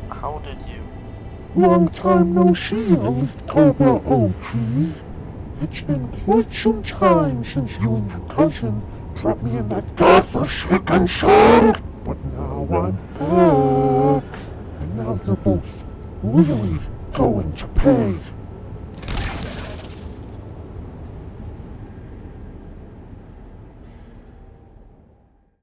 How did you? Long time no see, Elite Cobra OG. It's been quite some time since you and your cousin dropped me in that godforsaken song. But now I'm back. And now you're both really going to pay.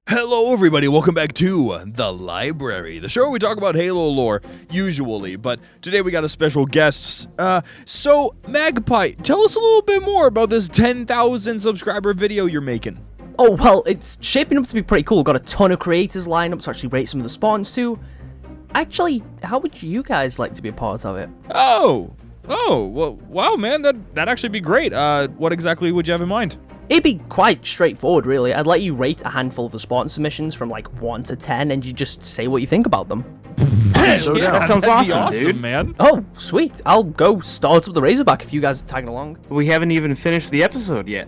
Hello everybody, welcome back to The Library, the show where we talk about Halo lore, usually, but today we got a special guest. So, Magpie, tell us a little bit more about this 10,000 subscriber video you're making. Oh, well, it's shaping up to be pretty cool. Got a ton of creators lined up to actually rate some of the Spartans too. Actually, how would you guys like to be a part of it? Oh, well, wow, man, that'd actually be great. What exactly would you have in mind? It'd be quite straightforward, really. I'd let you rate a handful of the Spartan submissions from like 1 to 10, and you just say what you think about them. So yeah, that sounds awesome, dude. Man. Oh, sweet. I'll go start up the Razorback if you guys are tagging along. We haven't even finished the episode yet.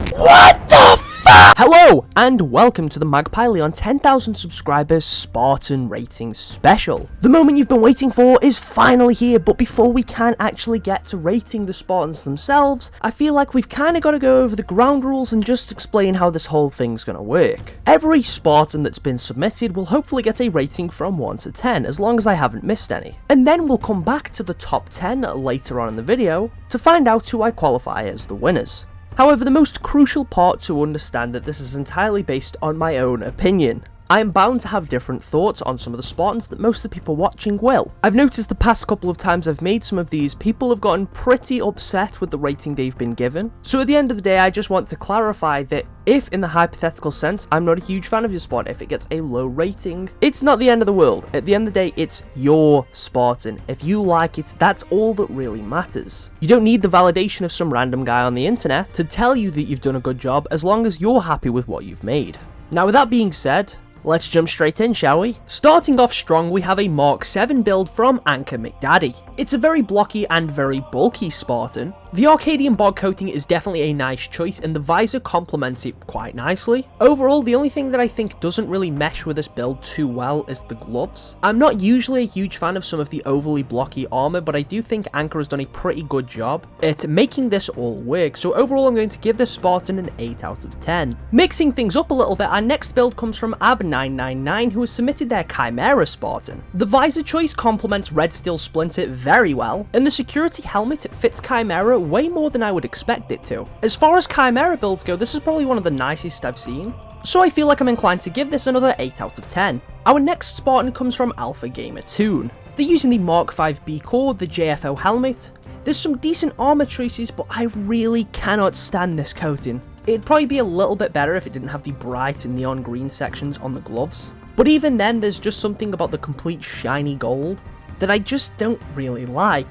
What the fuck? Hello, and welcome to the Magpie on 10,000 subscribers Spartan rating special. The moment you've been waiting for is finally here, but before we can actually get to rating the Spartans themselves, I feel like we've kind of got to go over the ground rules and just explain how this whole thing's going to work. Every Spartan that's been submitted will hopefully get a rating from 1 to 10, as long as I haven't missed any. And then we'll come back to the top 10 later on in the video to find out who I qualify as the winners. However, the most crucial part to understand that this is entirely based on my own opinion. I am bound to have different thoughts on some of the Spartans that most of the people watching will. I've noticed the past couple of times I've made some of these, people have gotten pretty upset with the rating they've been given. So at the end of the day, I just want to clarify that if, in the hypothetical sense, I'm not a huge fan of your Spartan, if it gets a low rating, it's not the end of the world. At the end of the day, it's your Spartan. If you like it, that's all that really matters. You don't need the validation of some random guy on the internet to tell you that you've done a good job, as long as you're happy with what you've made. Now, with that being said, let's jump straight in, shall we? Starting off strong, we have a Mark 7 build from Anchor McDaddy. It's a very blocky and very bulky Spartan. The Arcadian bog coating is definitely a nice choice, and the visor complements it quite nicely. Overall, the only thing that I think doesn't really mesh with this build too well is the gloves. I'm not usually a huge fan of some of the overly blocky armor, but I do think Anchor has done a pretty good job at making this all work, so overall I'm going to give this Spartan an 8 out of 10. Mixing things up a little bit, our next build comes from Ab999, who has submitted their Chimera Spartan. The visor choice complements Red Steel Splinter very well, and the security helmet fits Chimera way more than I would expect it to. As far as Chimera builds go, this is probably one of the nicest I've seen, so I feel like I'm inclined to give this another 8 out of 10. Our next Spartan comes from Alpha Gamer Toon. They're using the Mark 5B core, the JFO helmet. There's some decent armor choices, but I really cannot stand this coating. It'd probably be a little bit better if it didn't have the bright and neon green sections on the gloves. But even then, there's just something about the complete shiny gold that I just don't really like.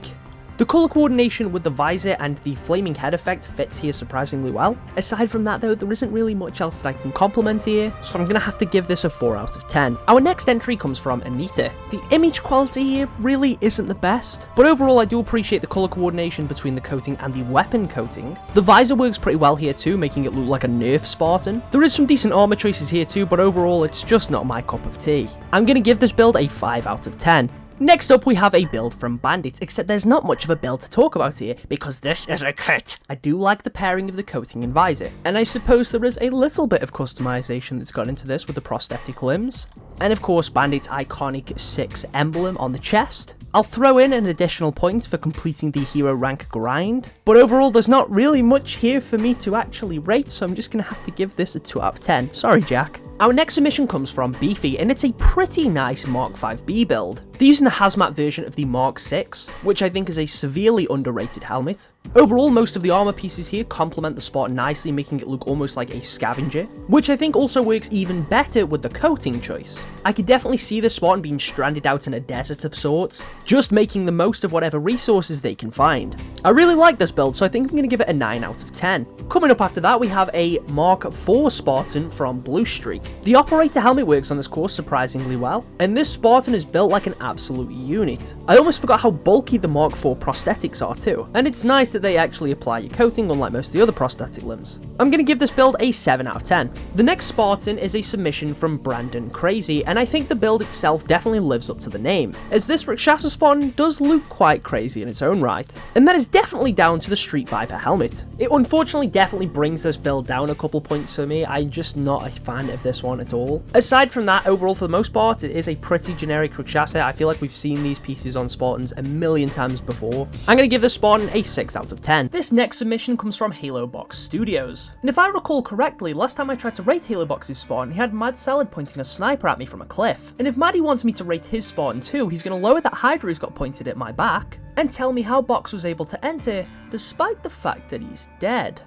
The colour coordination with the visor and the flaming head effect fits here surprisingly well. Aside from that though, there isn't really much else that I can compliment here, so I'm going to have to give this a 4 out of 10. Our next entry comes from Anita. The image quality here really isn't the best, but overall I do appreciate the colour coordination between the coating and the weapon coating. The visor works pretty well here too, making it look like a nerf Spartan. There is some decent armour choices here too, but overall it's just not my cup of tea. I'm going to give this build a 5 out of 10. Next up we have a build from Bandit, except there's not much of a build to talk about here, because this is a kit. I do like the pairing of the coating and visor, and I suppose there is a little bit of customization that's gone into this with the prosthetic limbs. And of course Bandit's iconic 6 emblem on the chest. I'll throw in an additional point for completing the hero rank grind, but overall there's not really much here for me to actually rate, so I'm just going to have to give this a 2 out of 10. Sorry Jack. Our next submission comes from Beefy, and it's a pretty nice Mark 5B build. They're using the hazmat version of the Mark 6, which I think is a severely underrated helmet. Overall, most of the armor pieces here complement the Spartan nicely, making it look almost like a scavenger, which I think also works even better with the coating choice. I could definitely see the Spartan being stranded out in a desert of sorts, just making the most of whatever resources they can find. I really like this build, so I think I'm going to give it a 9 out of 10. Coming up after that, we have a Mark 4 Spartan from Blue Streak. The operator helmet works on this course surprisingly well, and this Spartan is built like an absolute unit. I almost forgot how bulky the Mark IV prosthetics are too, and it's nice that they actually apply your coating unlike most of the other prosthetic limbs. I'm going to give this build a 7 out of 10. The next Spartan is a submission from Brandon Crazy, and I think the build itself definitely lives up to the name, as this Rakshasa Spartan does look quite crazy in its own right, and that is definitely down to the Street Viper helmet. It unfortunately definitely brings this build down a couple points for me. I'm just not a fan of this one at all. Aside from that, overall for the most part, it is a pretty generic Rakshasa. I feel like we've seen these pieces on Spartans a million times before. I'm going to give this Spartan a 6 out of 10. This next submission comes from Halo Box Studios, and if I recall correctly, last time I tried to rate Halo Box's Spartan, he had Mad Salad pointing a sniper at me from a cliff, and if Maddie wants me to rate his Spartan too, he's going to lower that Hydra he's got pointed at my back, and tell me how Box was able to enter, despite the fact that he's dead.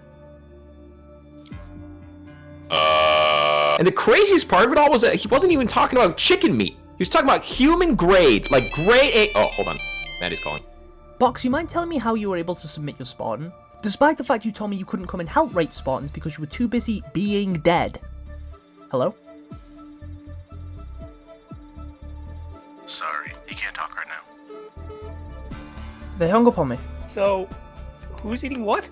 And the craziest part of it all was that he wasn't even talking about chicken meat. He was talking about human grade, like grade A. Oh, hold on. Maddie's calling. Box, you mind telling me how you were able to submit your Spartan? Despite the fact you told me you couldn't come and help rate Spartans because you were too busy being dead. Hello? Sorry, he can't talk right now. They hung up on me. So, who's eating what?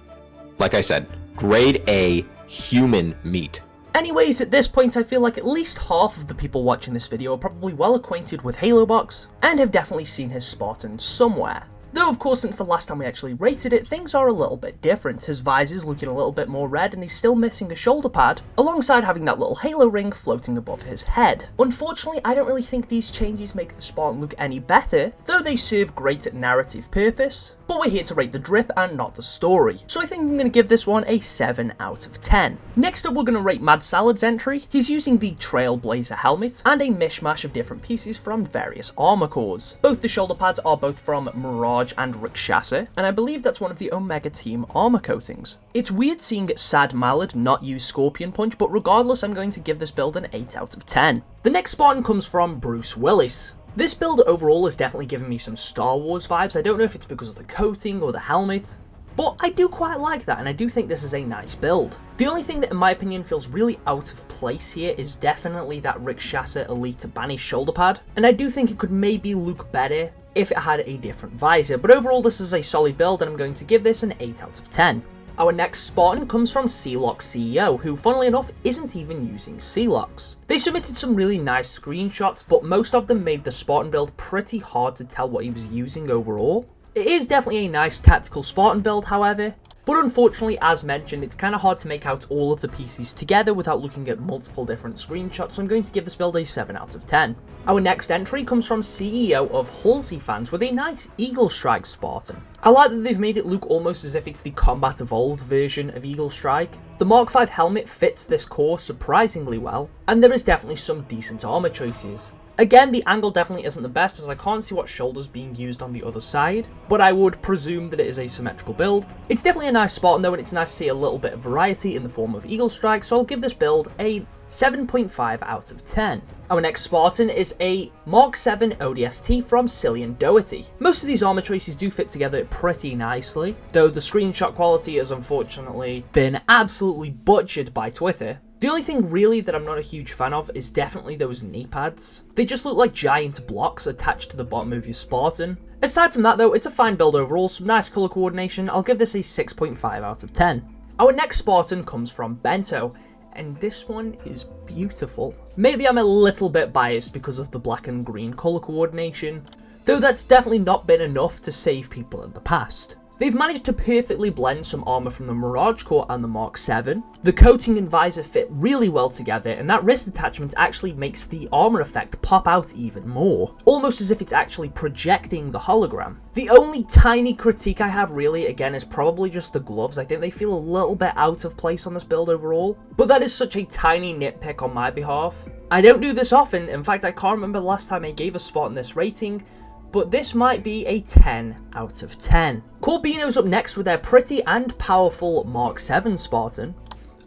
Like I said, grade A human meat. Anyways, at this point I feel like at least half of the people watching this video are probably well acquainted with Halo Box, and have definitely seen his Spartan somewhere. Though of course since the last time we actually rated it, things are a little bit different. His visor's looking a little bit more red and he's still missing a shoulder pad, alongside having that little halo ring floating above his head. Unfortunately, I don't really think these changes make the Spartan look any better, though they serve great narrative purpose. But we're here to rate the drip and not the story, so I think I'm going to give this one a 7 out of 10. Next up we're going to rate Mad Salad's entry. He's using the Trailblazer helmet and a mishmash of different pieces from various armor cores. Both the shoulder pads are both from Mirage and Rakshasa, and I believe that's one of the Omega Team armor coatings. It's weird seeing Sad Malad not use Scorpion Punch, but regardless I'm going to give this build an 8 out of 10. The next Spartan comes from Bruce Willis. This build overall has definitely given me some Star Wars vibes. I don't know if it's because of the coating or the helmet, but I do quite like that, and I do think this is a nice build. The only thing that in my opinion feels really out of place here is definitely that Rakshasa Elite Banish shoulder pad, and I do think it could maybe look better if it had a different visor, but overall this is a solid build and I'm going to give this an 8 out of 10. Our next Spartan comes from C-Lock CEO, who funnily enough isn't even using C-Locks. They submitted some really nice screenshots, but most of them made the Spartan build pretty hard to tell what he was using overall. It is definitely a nice tactical Spartan build however, but unfortunately as mentioned it's kind of hard to make out all of the pieces together without looking at multiple different screenshots, so I'm going to give this build a 7 out of 10. Our next entry comes from CEO of Halsey Fans with a nice Eagle Strike Spartan. I like that they've made it look almost as if it's the Combat Evolved version of Eagle Strike. The Mark V helmet fits this core surprisingly well, and there is definitely some decent armor choices. Again, the angle definitely isn't the best as I can't see what shoulder's being used on the other side, but I would presume that it is a symmetrical build. It's definitely a nice Spartan though, and it's nice to see a little bit of variety in the form of Eagle Strike, so I'll give this build a 7.5 out of 10. Our next Spartan is a Mark 7 ODST from Cillian Doherty. Most of these armor choices do fit together pretty nicely, though the screenshot quality has unfortunately been absolutely butchered by Twitter. The only thing really that I'm not a huge fan of is definitely those knee pads. They just look like giant blocks attached to the bottom of your Spartan. Aside from that though, it's a fine build overall, some nice colour coordination. I'll give this a 6.5 out of 10. Our next Spartan comes from Bento, and this one is beautiful. Maybe I'm a little bit biased because of the black and green colour coordination, though that's definitely not been enough to save people in the past. They've managed to perfectly blend some armor from the Mirage Core and the Mark 7. The coating and visor fit really well together, and that wrist attachment actually makes the armor effect pop out even more, almost as if it's actually projecting the hologram. The only tiny critique I have really, again, is probably just the gloves. I think they feel a little bit out of place on this build overall, but that is such a tiny nitpick on my behalf. I don't do this often. In fact, I can't remember the last time I gave a Spartan this rating, but this might be a 10 out of 10. Corbino's up next with their pretty and powerful Mark 7 Spartan.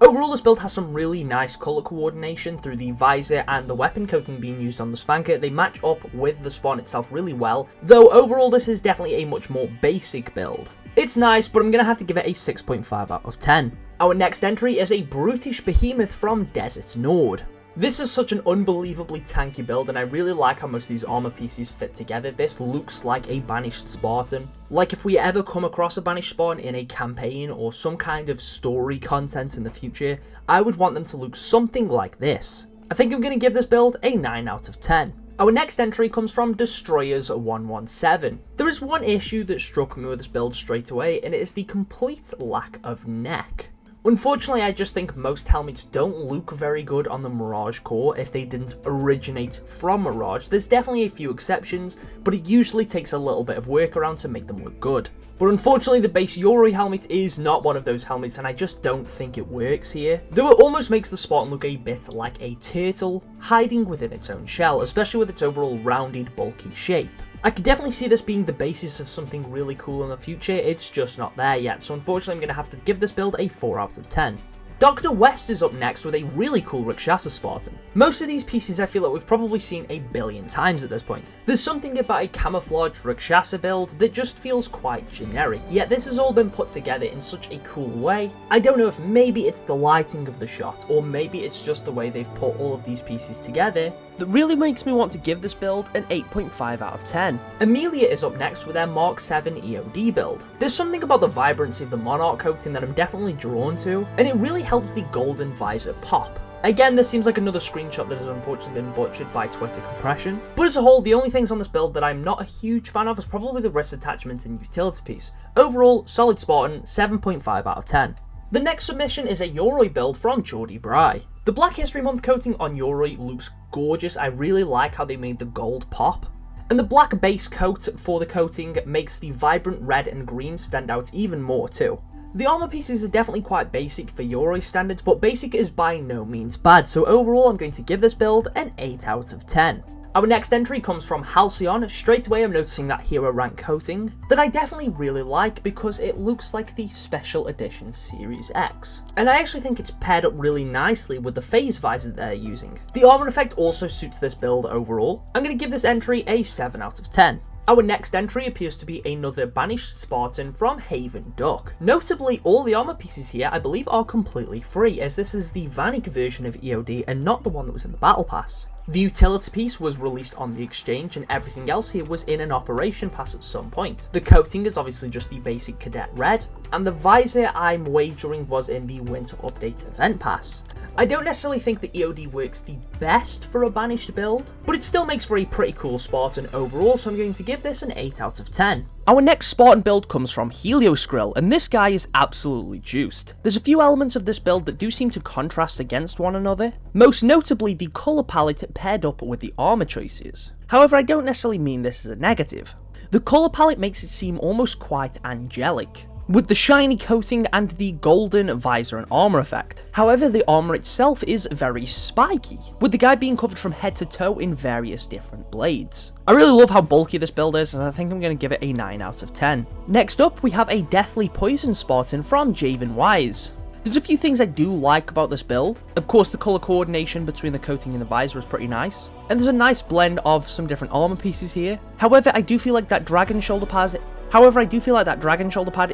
Overall, this build has some really nice colour coordination through the visor and the weapon coating being used on the spanker. They match up with the Spartan itself really well, though overall this is definitely a much more basic build. It's nice, but I'm going to have to give it a 6.5 out of 10. Our next entry is a brutish behemoth from Desert Nord. This is such an unbelievably tanky build, and I really like how most of these armor pieces fit together. This looks like a banished Spartan. Like if we ever come across a banished Spartan in a campaign or some kind of story content in the future, I would want them to look something like this. I think I'm going to give this build a 9 out of 10. Our next entry comes from Destroyers 117. There is one issue that struck me with this build straight away, and it is the complete lack of neck. Unfortunately, I just think most helmets don't look very good on the Mirage core if they didn't originate from Mirage. There's definitely a few exceptions, but it usually takes a little bit of workaround to make them look good. But unfortunately, the base Yoroi helmet is not one of those helmets, and I just don't think it works here. Though it almost makes the Spartan look a bit like a turtle, hiding within its own shell, especially with its overall rounded, bulky shape. I could definitely see this being the basis of something really cool in the future, it's just not there yet, so unfortunately I'm going to have to give this build a 4 out of 10. Dr. West is up next with a really cool Rakshasa Spartan. Most of these pieces I feel like we've probably seen a billion times at this point. There's something about a camouflage Rakshasa build that just feels quite generic, yet this has all been put together in such a cool way. I don't know if maybe it's the lighting of the shot, or maybe it's just the way they've put all of these pieces together that really makes me want to give this build an 8.5 out of 10. Amelia is up next with their Mark 7 EOD build. There's something about the vibrancy of the Monarch coating that I'm definitely drawn to, and it really helps the golden visor pop. Again, this seems like another screenshot that has unfortunately been butchered by Twitter compression, but as a whole, the only things on this build that I'm not a huge fan of is probably the wrist attachment and utility piece. Overall, solid Spartan, 7.5 out of 10. The next submission is a Yoroi build from Jordy Bry. The Black History Month coating on Yoroi looks gorgeous. I really like how they made the gold pop. And the black base coat for the coating makes the vibrant red and green stand out even more too. The armor pieces are definitely quite basic for Yoroi standards, but basic is by no means bad, so overall I'm going to give this build an 8 out of 10. Our next entry comes from Halcyon. Straight away I'm noticing that hero rank coating that I definitely really like because it looks like the special edition Series X. And I actually think it's paired up really nicely with the phase visor they're using. The armor effect also suits this build overall. I'm going to give this entry a 7 out of 10. Our next entry appears to be another banished Spartan from Haven Duck. Notably, all the armor pieces here I believe are completely free, as this is the Vanik version of EOD and not the one that was in the Battle Pass. The utility piece was released on the exchange and everything else here was in an operation pass at some point. The coating is obviously just the basic cadet red, and the visor I'm wagering was in the winter update event pass. I don't necessarily think the EOD works the best for a banished build, but it still makes for a pretty cool Spartan overall, so I'm going to give this an 8 out of 10. Our next Spartan build comes from Helioscrill, and this guy is absolutely juiced. There's a few elements of this build that do seem to contrast against one another, most notably the colour palette paired up with the armour choices. However, I don't necessarily mean this as a negative. The colour palette makes it seem almost quite angelic, with the shiny coating and the golden visor and armor effect. However, the armor itself is very spiky, with the guy being covered from head to toe in various different blades. I really love how bulky this build is, and I think I'm going to give it a 9 out of 10. Next up, we have a Deathly Poison Spartan from Javen Wise. There's a few things I do like about this build. Of course, the color coordination between the coating and the visor is pretty nice, and there's a nice blend of some different armor pieces here. However, I do feel like that dragon shoulder pad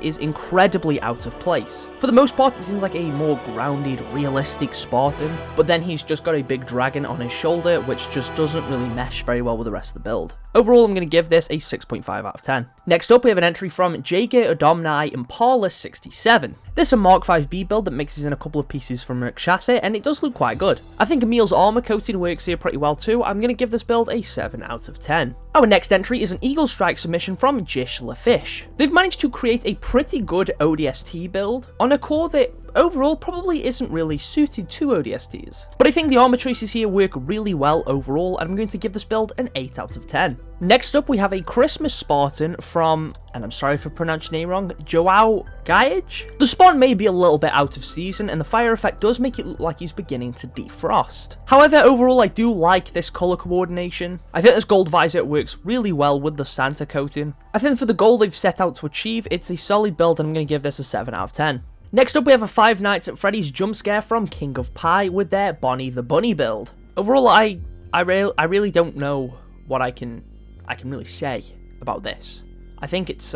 is incredibly out of place. For the most part, it seems like a more grounded, realistic Spartan, but then he's just got a big dragon on his shoulder, which just doesn't really mesh very well with the rest of the build. Overall, I'm going to give this a 6.5 out of 10. Next up, we have an entry from Jaeger Odomni Impala 67. This is a Mark 5B build that mixes in a couple of pieces from Rakshasa, and it does look quite good. I think Emil's armor coating works here pretty well too. I'm going to give this build a 7 out of 10. Our next entry is an Eagle Strike submission from Jish LaFish. They've managed to create a pretty good ODST build on a core that overall probably isn't really suited to ODSTs. But I think the armor choices here work really well overall, and I'm going to give this build an 8 out of 10. Next up, we have a Christmas Spartan from, and I'm sorry for pronouncing your name wrong, Joao Gaij. The spawn may be a little bit out of season, and the fire effect does make it look like he's beginning to defrost. However, overall I do like this color coordination. I think this gold visor works really well with the Santa coating. I think for the goal they've set out to achieve, it's a solid build, and I'm going to give this a 7 out of 10. Next up, we have a Five Nights at Freddy's jump scare from King of Pie with their Bonnie the Bunny build. Overall, I really don't know what I can really say about this. I think it's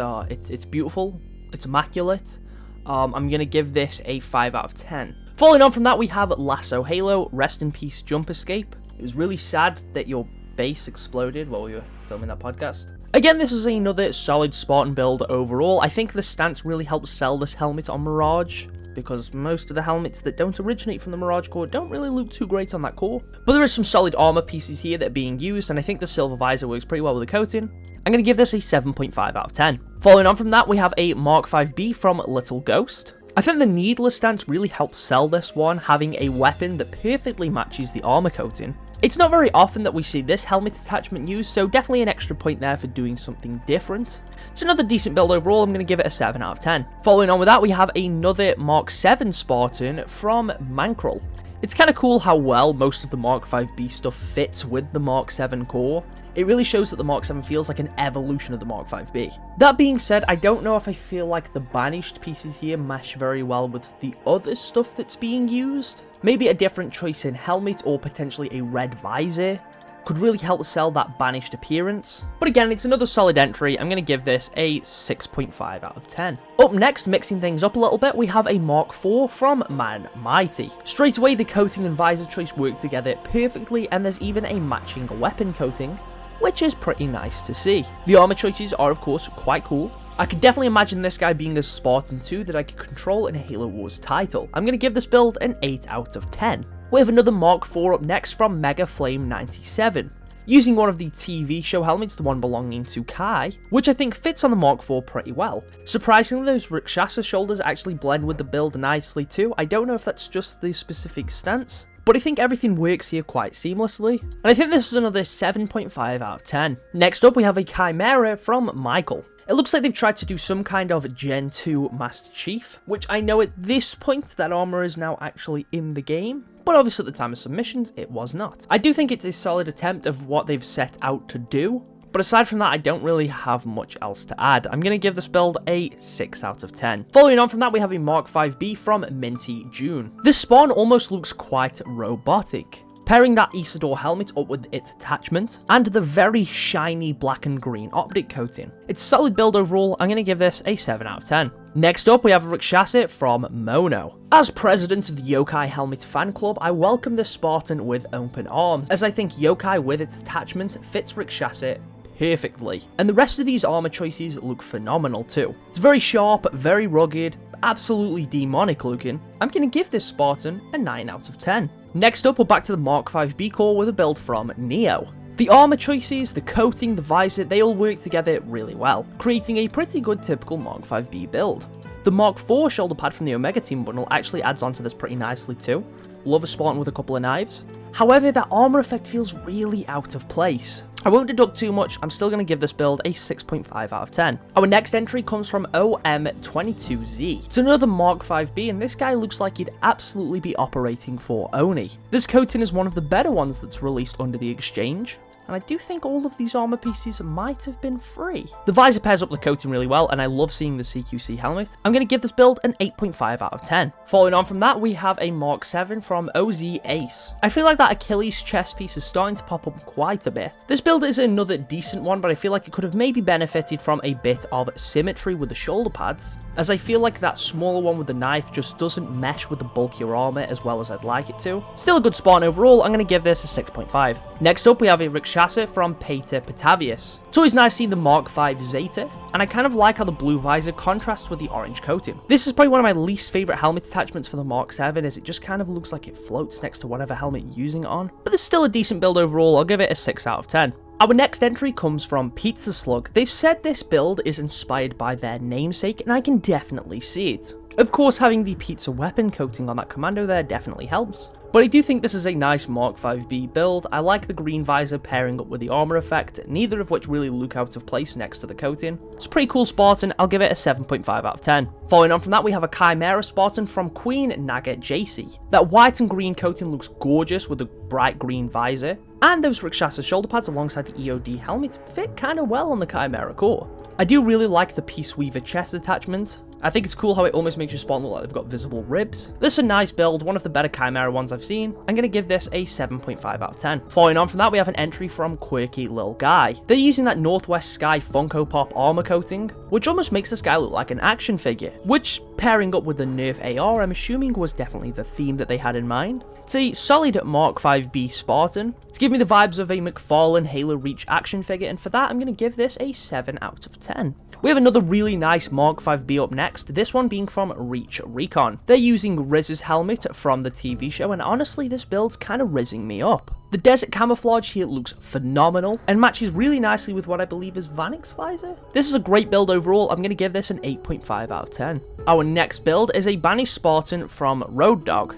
beautiful, it's immaculate. I'm gonna give this a 5 out of 10. Following on from that, we have Lasso Halo, rest in peace Jump Escape. It was really sad that your base exploded while we were filming that podcast. Again, this is another solid Spartan build overall. I think the stance really helps sell this helmet on Mirage, because most of the helmets that don't originate from the Mirage core don't really look too great on that core. But there is some solid armor pieces here that are being used, and I think the silver visor works pretty well with the coating. I'm going to give this a 7.5 out of 10. Following on from that, we have a Mark 5B from Little Ghost. I think the needless stance really helps sell this one, having a weapon that perfectly matches the armor coating. It's not very often that we see this helmet attachment used, so definitely an extra point there for doing something different. It's another decent build overall. I'm going to give it a 7 out of 10. Following on with that, we have another Mark 7 Spartan from Mankrel. It's kind of cool how well most of the Mark 5B stuff fits with the Mark 7 core. It really shows that the Mark 7 feels like an evolution of the Mark 5B. That being said, I don't know if I feel like the banished pieces here mesh very well with the other stuff that's being used. Maybe a different choice in helmet or potentially a red visor could really help sell that banished appearance. But again, it's another solid entry. I'm going to give this a 6.5 out of 10. Up next, mixing things up a little bit, we have a Mark 4 from Man Mighty. Straight away, the coating and visor choice work together perfectly, and there's even a matching weapon coating, which is pretty nice to see. The armor choices are of course quite cool. I could definitely imagine this guy being the Spartan 2 that I could control in a Halo Wars title. I'm going to give this build an 8 out of 10. We have another Mark 4 up next from Mega Flame 97. Using one of the TV show helmets, the one belonging to Kai, which I think fits on the Mark 4 pretty well. Surprisingly, those Rakshasa shoulders actually blend with the build nicely too. I don't know if that's just the specific stance, but I think everything works here quite seamlessly, and I think this is another 7.5 out of 10. Next up, we have a Chimera from Michael. It looks like they've tried to do some kind of Gen 2 Master Chief, which I know at this point that armor is now actually in the game, but obviously at the time of submissions, it was not. I do think it's a solid attempt of what they've set out to do, but aside from that, I don't really have much else to add. I'm going to give this build a 6 out of 10. Following on from that, we have a Mark 5B from Minty June. This spawn almost looks quite robotic. Pairing that Isidore helmet up with its attachment, and the very shiny black and green optic coating. It's a solid build overall. I'm going to give this a 7 out of 10. Next up, we have Rakshasa from Mono. As president of the Yokai Helmet fan club, I welcome this Spartan with open arms, as I think Yokai with its attachment fits Rakshasa perfectly. And the rest of these armor choices look phenomenal too. It's very sharp, very rugged, absolutely demonic looking. I'm going to give this Spartan a 9 out of 10. Next up, we're back to the Mark 5B core with a build from Neo. The armor choices, the coating, the visor, they all work together really well, creating a pretty good typical Mark 5B build. The Mark 4 shoulder pad from the Omega Team bundle actually adds onto this pretty nicely too. Love a Spartan with a couple of knives. However, that armor effect feels really out of place. I won't deduct too much, I'm still going to give this build a 6.5 out of 10. Our next entry comes from OM22Z. It's another Mark 5B, and this guy looks like he'd absolutely be operating for Oni. This coating is one of the better ones that's released under the exchange, and I do think all of these armor pieces might have been free. The visor pairs up the coating really well, and I love seeing the CQC helmet. I'm going to give this build an 8.5 out of 10. Following on from that, we have a Mark 7 from OZ Ace. I feel like that Achilles chest piece is starting to pop up quite a bit. This build is another decent one, but I feel like it could have maybe benefited from a bit of symmetry with the shoulder pads, as I feel like that smaller one with the knife just doesn't mesh with the bulkier armor as well as I'd like it to. Still a good spawn overall. I'm going to give this a 6.5. Next up, we have a Rakshasa from Pater Patavius. It's always nice seeing the Mark 5 Zeta, and I kind of like how the blue visor contrasts with the orange coating. This is probably one of my least favorite helmet attachments for the Mark 7, as it just kind of looks like it floats next to whatever helmet you're using it on. But this is still a decent build overall. I'll give it a 6 out of 10. Our next entry comes from Pizza Slug. They've said this build is inspired by their namesake, and I can definitely see it. Of course, having the pizza weapon coating on that commando there definitely helps, but I do think this is a nice Mark 5B build. I like the green visor pairing up with the armor effect, neither of which really look out of place next to the coating. It's a pretty cool Spartan. I'll give it a 7.5 out of 10. Following on from that, we have a Chimera Spartan from Queen Naga JC. That white and green coating looks gorgeous with the bright green visor, and those Rakshasa shoulder pads alongside the EOD helmet fit kind of well on the Chimera core. I do really like the Peace Weaver chest attachment. I think it's cool how it almost makes your Spartan look like they've got visible ribs. This is a nice build, one of the better Chimera ones I've seen. I'm going to give this a 7.5 out of 10. Following on from that, we have an entry from Quirky Lil Guy. They're using that Northwest Sky Funko Pop armor coating, which almost makes this guy look like an action figure, which, pairing up with the Nerf AR, I'm assuming was definitely the theme that they had in mind. It's a solid Mark 5B Spartan. It's giving me the vibes of a McFarlane Halo Reach action figure, and for that, I'm going to give this a 7 out of 10. We have another really nice Mark 5B up next, this one being from Reach Recon. They're using Riz's helmet from the TV show, and honestly, this build's kind of rizzing me up. The desert camouflage here looks phenomenal, and matches really nicely with what I believe is Vanix visor. This is a great build overall, I'm going to give this an 8.5 out of 10. Our next build is a banished Spartan from Road Dogg,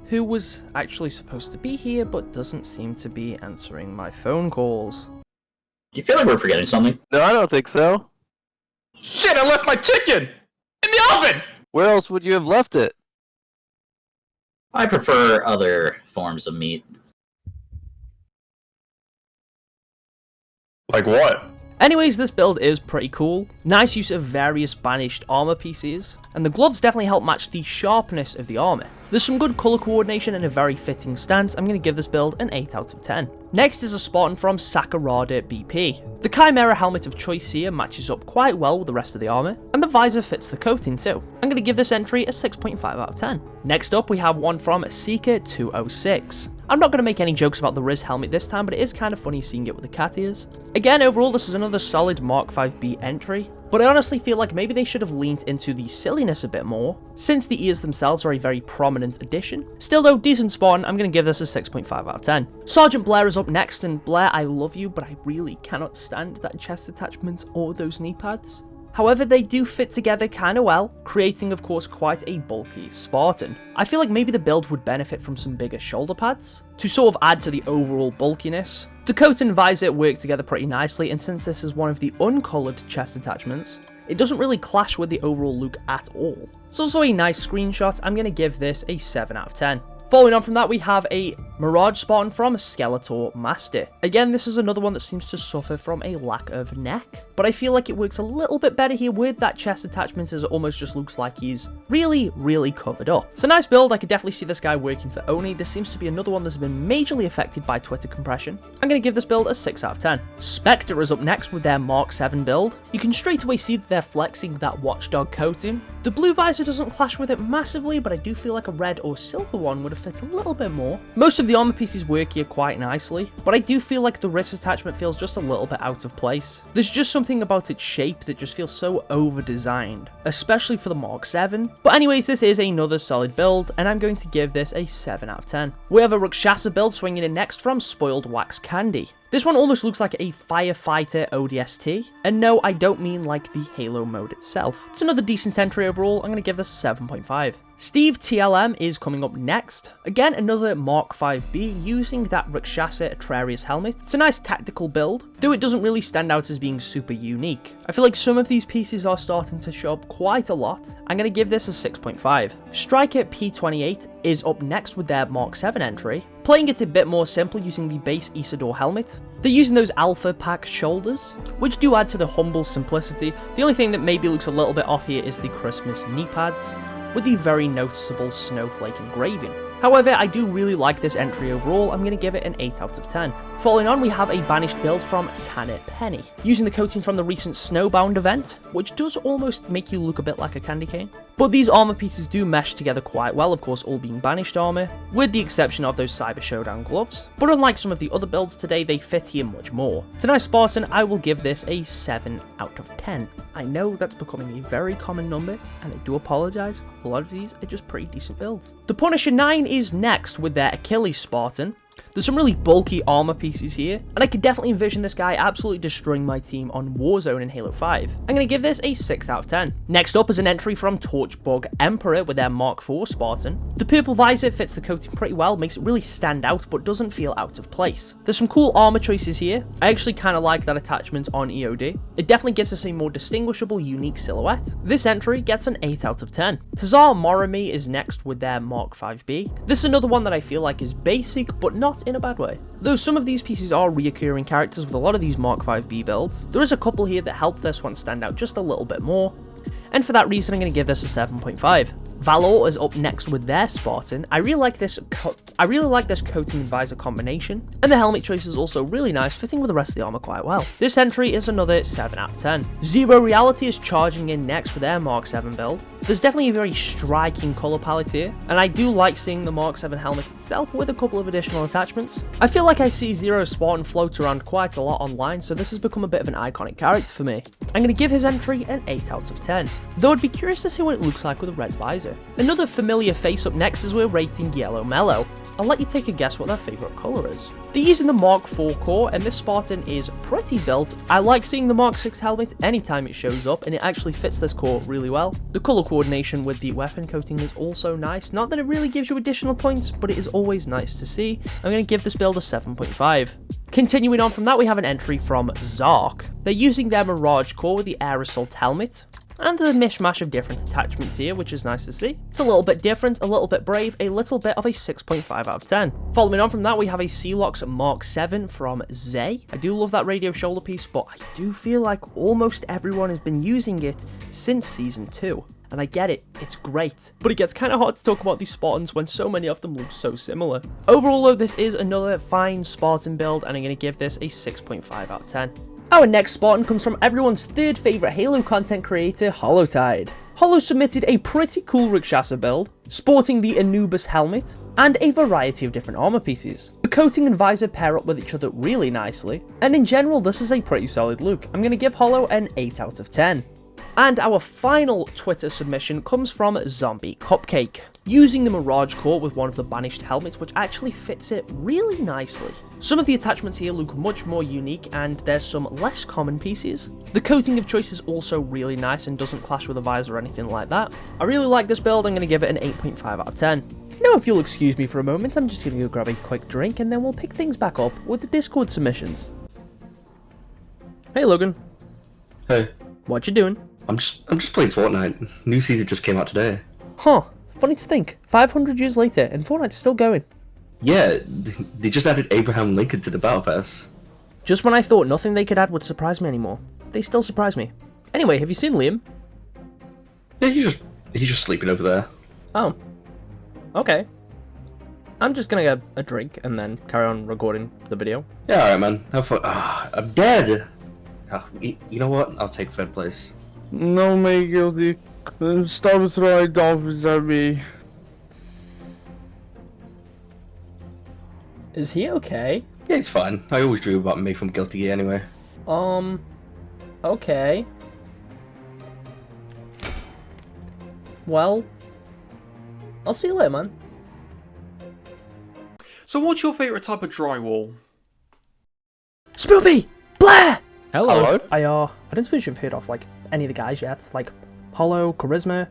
who was actually supposed to be here, but doesn't seem to be answering my phone calls. Do you feel like we're forgetting something? No, I don't think so. Shit, I left my chicken in the oven! Where else would you have left it? I prefer other forms of meat. Like what? Anyways, this build is pretty cool. Nice use of various banished armor pieces, and the gloves definitely help match the sharpness of the armor. There's some good color coordination and a very fitting stance. I'm going to give this build an 8 out of 10. Next is a Spartan from Sakurada BP. The Chimera helmet of choice here matches up quite well with the rest of the armor, and the visor fits the coating too. I'm going to give this entry a 6.5 out of 10. Next up, we have one from Seeker 206. I'm not going to make any jokes about the Riz helmet this time, but it is kind of funny seeing it with the cat ears. Again, overall, this is another solid Mark 5B entry, but I honestly feel like maybe they should have leaned into the silliness a bit more, since the ears themselves are a very prominent addition. Still though, decent Spartan, I'm going to give this a 6.5 out of 10. Sergeant Blair is up next, and Blair, I love you, but I really cannot stand that chest attachment or those knee pads. However, they do fit together kinda well, creating of course quite a bulky Spartan. I feel like maybe the build would benefit from some bigger shoulder pads, to sort of add to the overall bulkiness. The coat and visor work together pretty nicely, and since this is one of the uncolored chest attachments, it doesn't really clash with the overall look at all. It's also a nice screenshot. I'm going to give this a 7 out of 10. Following on from that, we have a Mirage Spartan from Skeletor Master. Again, this is another one that seems to suffer from a lack of neck, but I feel like it works a little bit better here with that chest attachment, as it almost just looks like he's really covered up. It's a nice build. I could definitely see this guy working for Oni. This seems to be another one that's been majorly affected by Twitter compression. I'm going to give this build a 6 out of 10. Spectre is up next with their Mark 7 build. You can straight away see that they're flexing that Watchdog coating. The blue visor doesn't clash with it massively, but I do feel like a red or silver one would have fit a little bit more. Most of the armor pieces work here quite nicely, but I do feel like the wrist attachment feels just a little bit out of place. There's just something about its shape that just feels so over-designed, especially for the Mark 7. But anyways, this is another solid build, and I'm going to give this a 7 out of 10. We have a Rakshasa build swinging in next from Spoiled Wax Candy. This one almost looks like a Firefighter ODST, and no, I don't mean like the Halo mode itself. It's another decent entry overall. I'm going to give this 7.5. Steve TLM is coming up next. Again, another Mark 5B using that Rakshasa Atrarius helmet. It's a nice tactical build, though it doesn't really stand out as being super unique. I feel like some of these pieces are starting to show up quite a lot. I'm going to give this a 6.5. Striker P28 is up next with their Mark 7 entry, playing it a bit more simple using the base Isidore helmet. They're using those Alpha Pack shoulders, which do add to the humble simplicity. The only thing that maybe looks a little bit off here is the Christmas knee pads, with the very noticeable snowflake engraving. However, I do really like this entry overall. I'm going to give it an 8 out of 10. Following on, we have a banished build from Tanner Penny, using the coating from the recent Snowbound event, which does almost make you look a bit like a candy cane. But these armor pieces do mesh together quite well, of course all being banished armor, with the exception of those Cyber Showdown gloves. But unlike some of the other builds today, they fit here much more. It's a nice Spartan. I will give this a 7 out of 10. I know that's becoming a very common number, and I do apologize. A lot of these are just pretty decent builds. The Punisher 9 is next with their Achilles Spartan. There's some really bulky armor pieces here, and I could definitely envision this guy absolutely destroying my team on Warzone in Halo 5. I'm going to give this a 6 out of 10. Next up is an entry from Torchbug Emperor with their Mark 4 Spartan. The purple visor fits the coating pretty well, makes it really stand out, but doesn't feel out of place. There's some cool armor choices here. I actually kind of like that attachment on EOD. It definitely gives us a more distinguishable, unique silhouette. This entry gets an 8 out of 10. Tazar Morami is next with their Mark 5B. This is another one that I feel like is basic, but not in a bad way. Though some of these pieces are reoccurring characters with a lot of these Mark 5B builds, there is a couple here that help this one stand out just a little bit more. and for that reason I'm going to give this a 7.5. Valor is up next with their Spartan. I really like this coating and visor combination, and the helmet choice is also really nice, fitting with the rest of the armor quite well. This entry is another 7 out of 10. Zero Reality is charging in next with their Mark 7 build. There's definitely a very striking color palette here, and I do like seeing the Mark 7 helmet itself with a couple of additional attachments. I feel like I see Zero Spartan float around quite a lot online, so this has become a bit of an iconic character for me. I'm going to give his entry an 8 out of 10, though I'd be curious to see what it looks like with a red visor. Another familiar face up next as we're rating Yellow Mellow. I'll let you take a guess what their favourite colour is. They're using the Mark IV core, and this Spartan is pretty built. I like seeing the Mark VI helmet anytime it shows up, and it actually fits this core really well. The colour coordination with the weapon coating is also nice. Not that it really gives you additional points, but it is always nice to see. I'm going to give this build a 7.5. Continuing on from that, we have an entry from Zark. They're using their Mirage core with the Air Assault helmet, and a mishmash of different attachments here, which is nice to see. It's a little bit different, a little bit brave, a little bit of a 6.5 out of 10. Following on from that, we have a Celox Mark 7 from Zay. I do love that radio shoulder piece, but I do feel like almost everyone has been using it since Season 2. And I get it, it's great. But it gets kind of hard to talk about these Spartans when so many of them look so similar. Overall though, this is another fine Spartan build, and I'm going to give this a 6.5 out of 10. Our next Spartan comes from everyone's third favourite Halo content creator, Hollowtide. Hollow submitted a pretty cool Rakshasa build, sporting the Anubis helmet, and a variety of different armor pieces. The coating and visor pair up with each other really nicely, and in general this is a pretty solid look. I'm going to give Hollow an 8 out of 10. And our final Twitter submission comes from Zombie Cupcake, using the Mirage core with one of the Banished helmets, which actually fits it really nicely. Some of the attachments here look much more unique, and there's some less common pieces. The coating of choice is also really nice and doesn't clash with a visor or anything like that. I really like this build. I'm going to give it an 8.5 out of 10. Now if you'll excuse me for a moment, I'm just going to go grab a quick drink, and then we'll pick things back up with the Discord submissions. Hey Logan. Hey. What you doing? I'm just playing Fortnite. New season just came out today. Huh. Funny to think, 500 years later, and Fortnite's still going. Yeah, they just added Abraham Lincoln to the Battle Pass. Just when I thought nothing they could add would surprise me anymore, they still surprise me. Anyway, have you seen Liam? Yeah, he's just sleeping over there. Oh. Okay. I'm just gonna get a drink and then carry on recording the video. Yeah, alright man. Have fun. I'm dead! You know what? I'll take third place. No, me guilty. Stop throwing dolphins at me. Is he okay? Yeah, he's fine. I always dream about me from Guilty Gear anyway. Okay. Well, I'll see you later, man. So what's your favourite type of drywall? Spoopy! Blair! Hello. I don't suppose you've heard of, like, any of the guys yet. Like, Hollow, Charisma,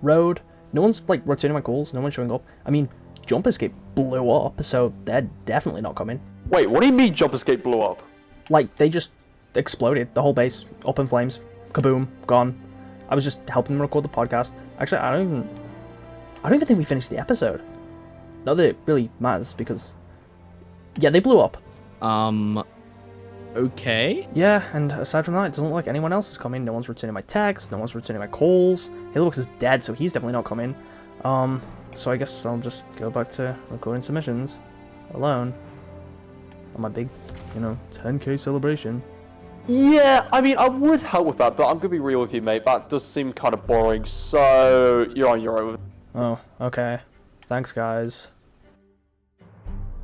Road. No one's, like, returning my calls. No one's showing up. I mean, Jump Escape blew up, so they're definitely not coming. Wait, what do you mean Jump Escape blew up? Like, they just exploded. The whole base, up in flames. Kaboom. Gone. I was just helping them record the podcast. Actually, I don't even think we finished the episode. Not that it really matters, because... yeah, they blew up. Okay. Yeah, and aside from that, it doesn't look like anyone else is coming. No one's returning my texts, no one's returning my calls. Hilux is dead, so he's definitely not coming. So I guess I'll just go back to recording submissions alone on my big, 10k celebration. Yeah, I mean, I would help with that, but I'm gonna be real with you, mate. That does seem kind of boring, so you're on your own. Oh, okay. Thanks, guys.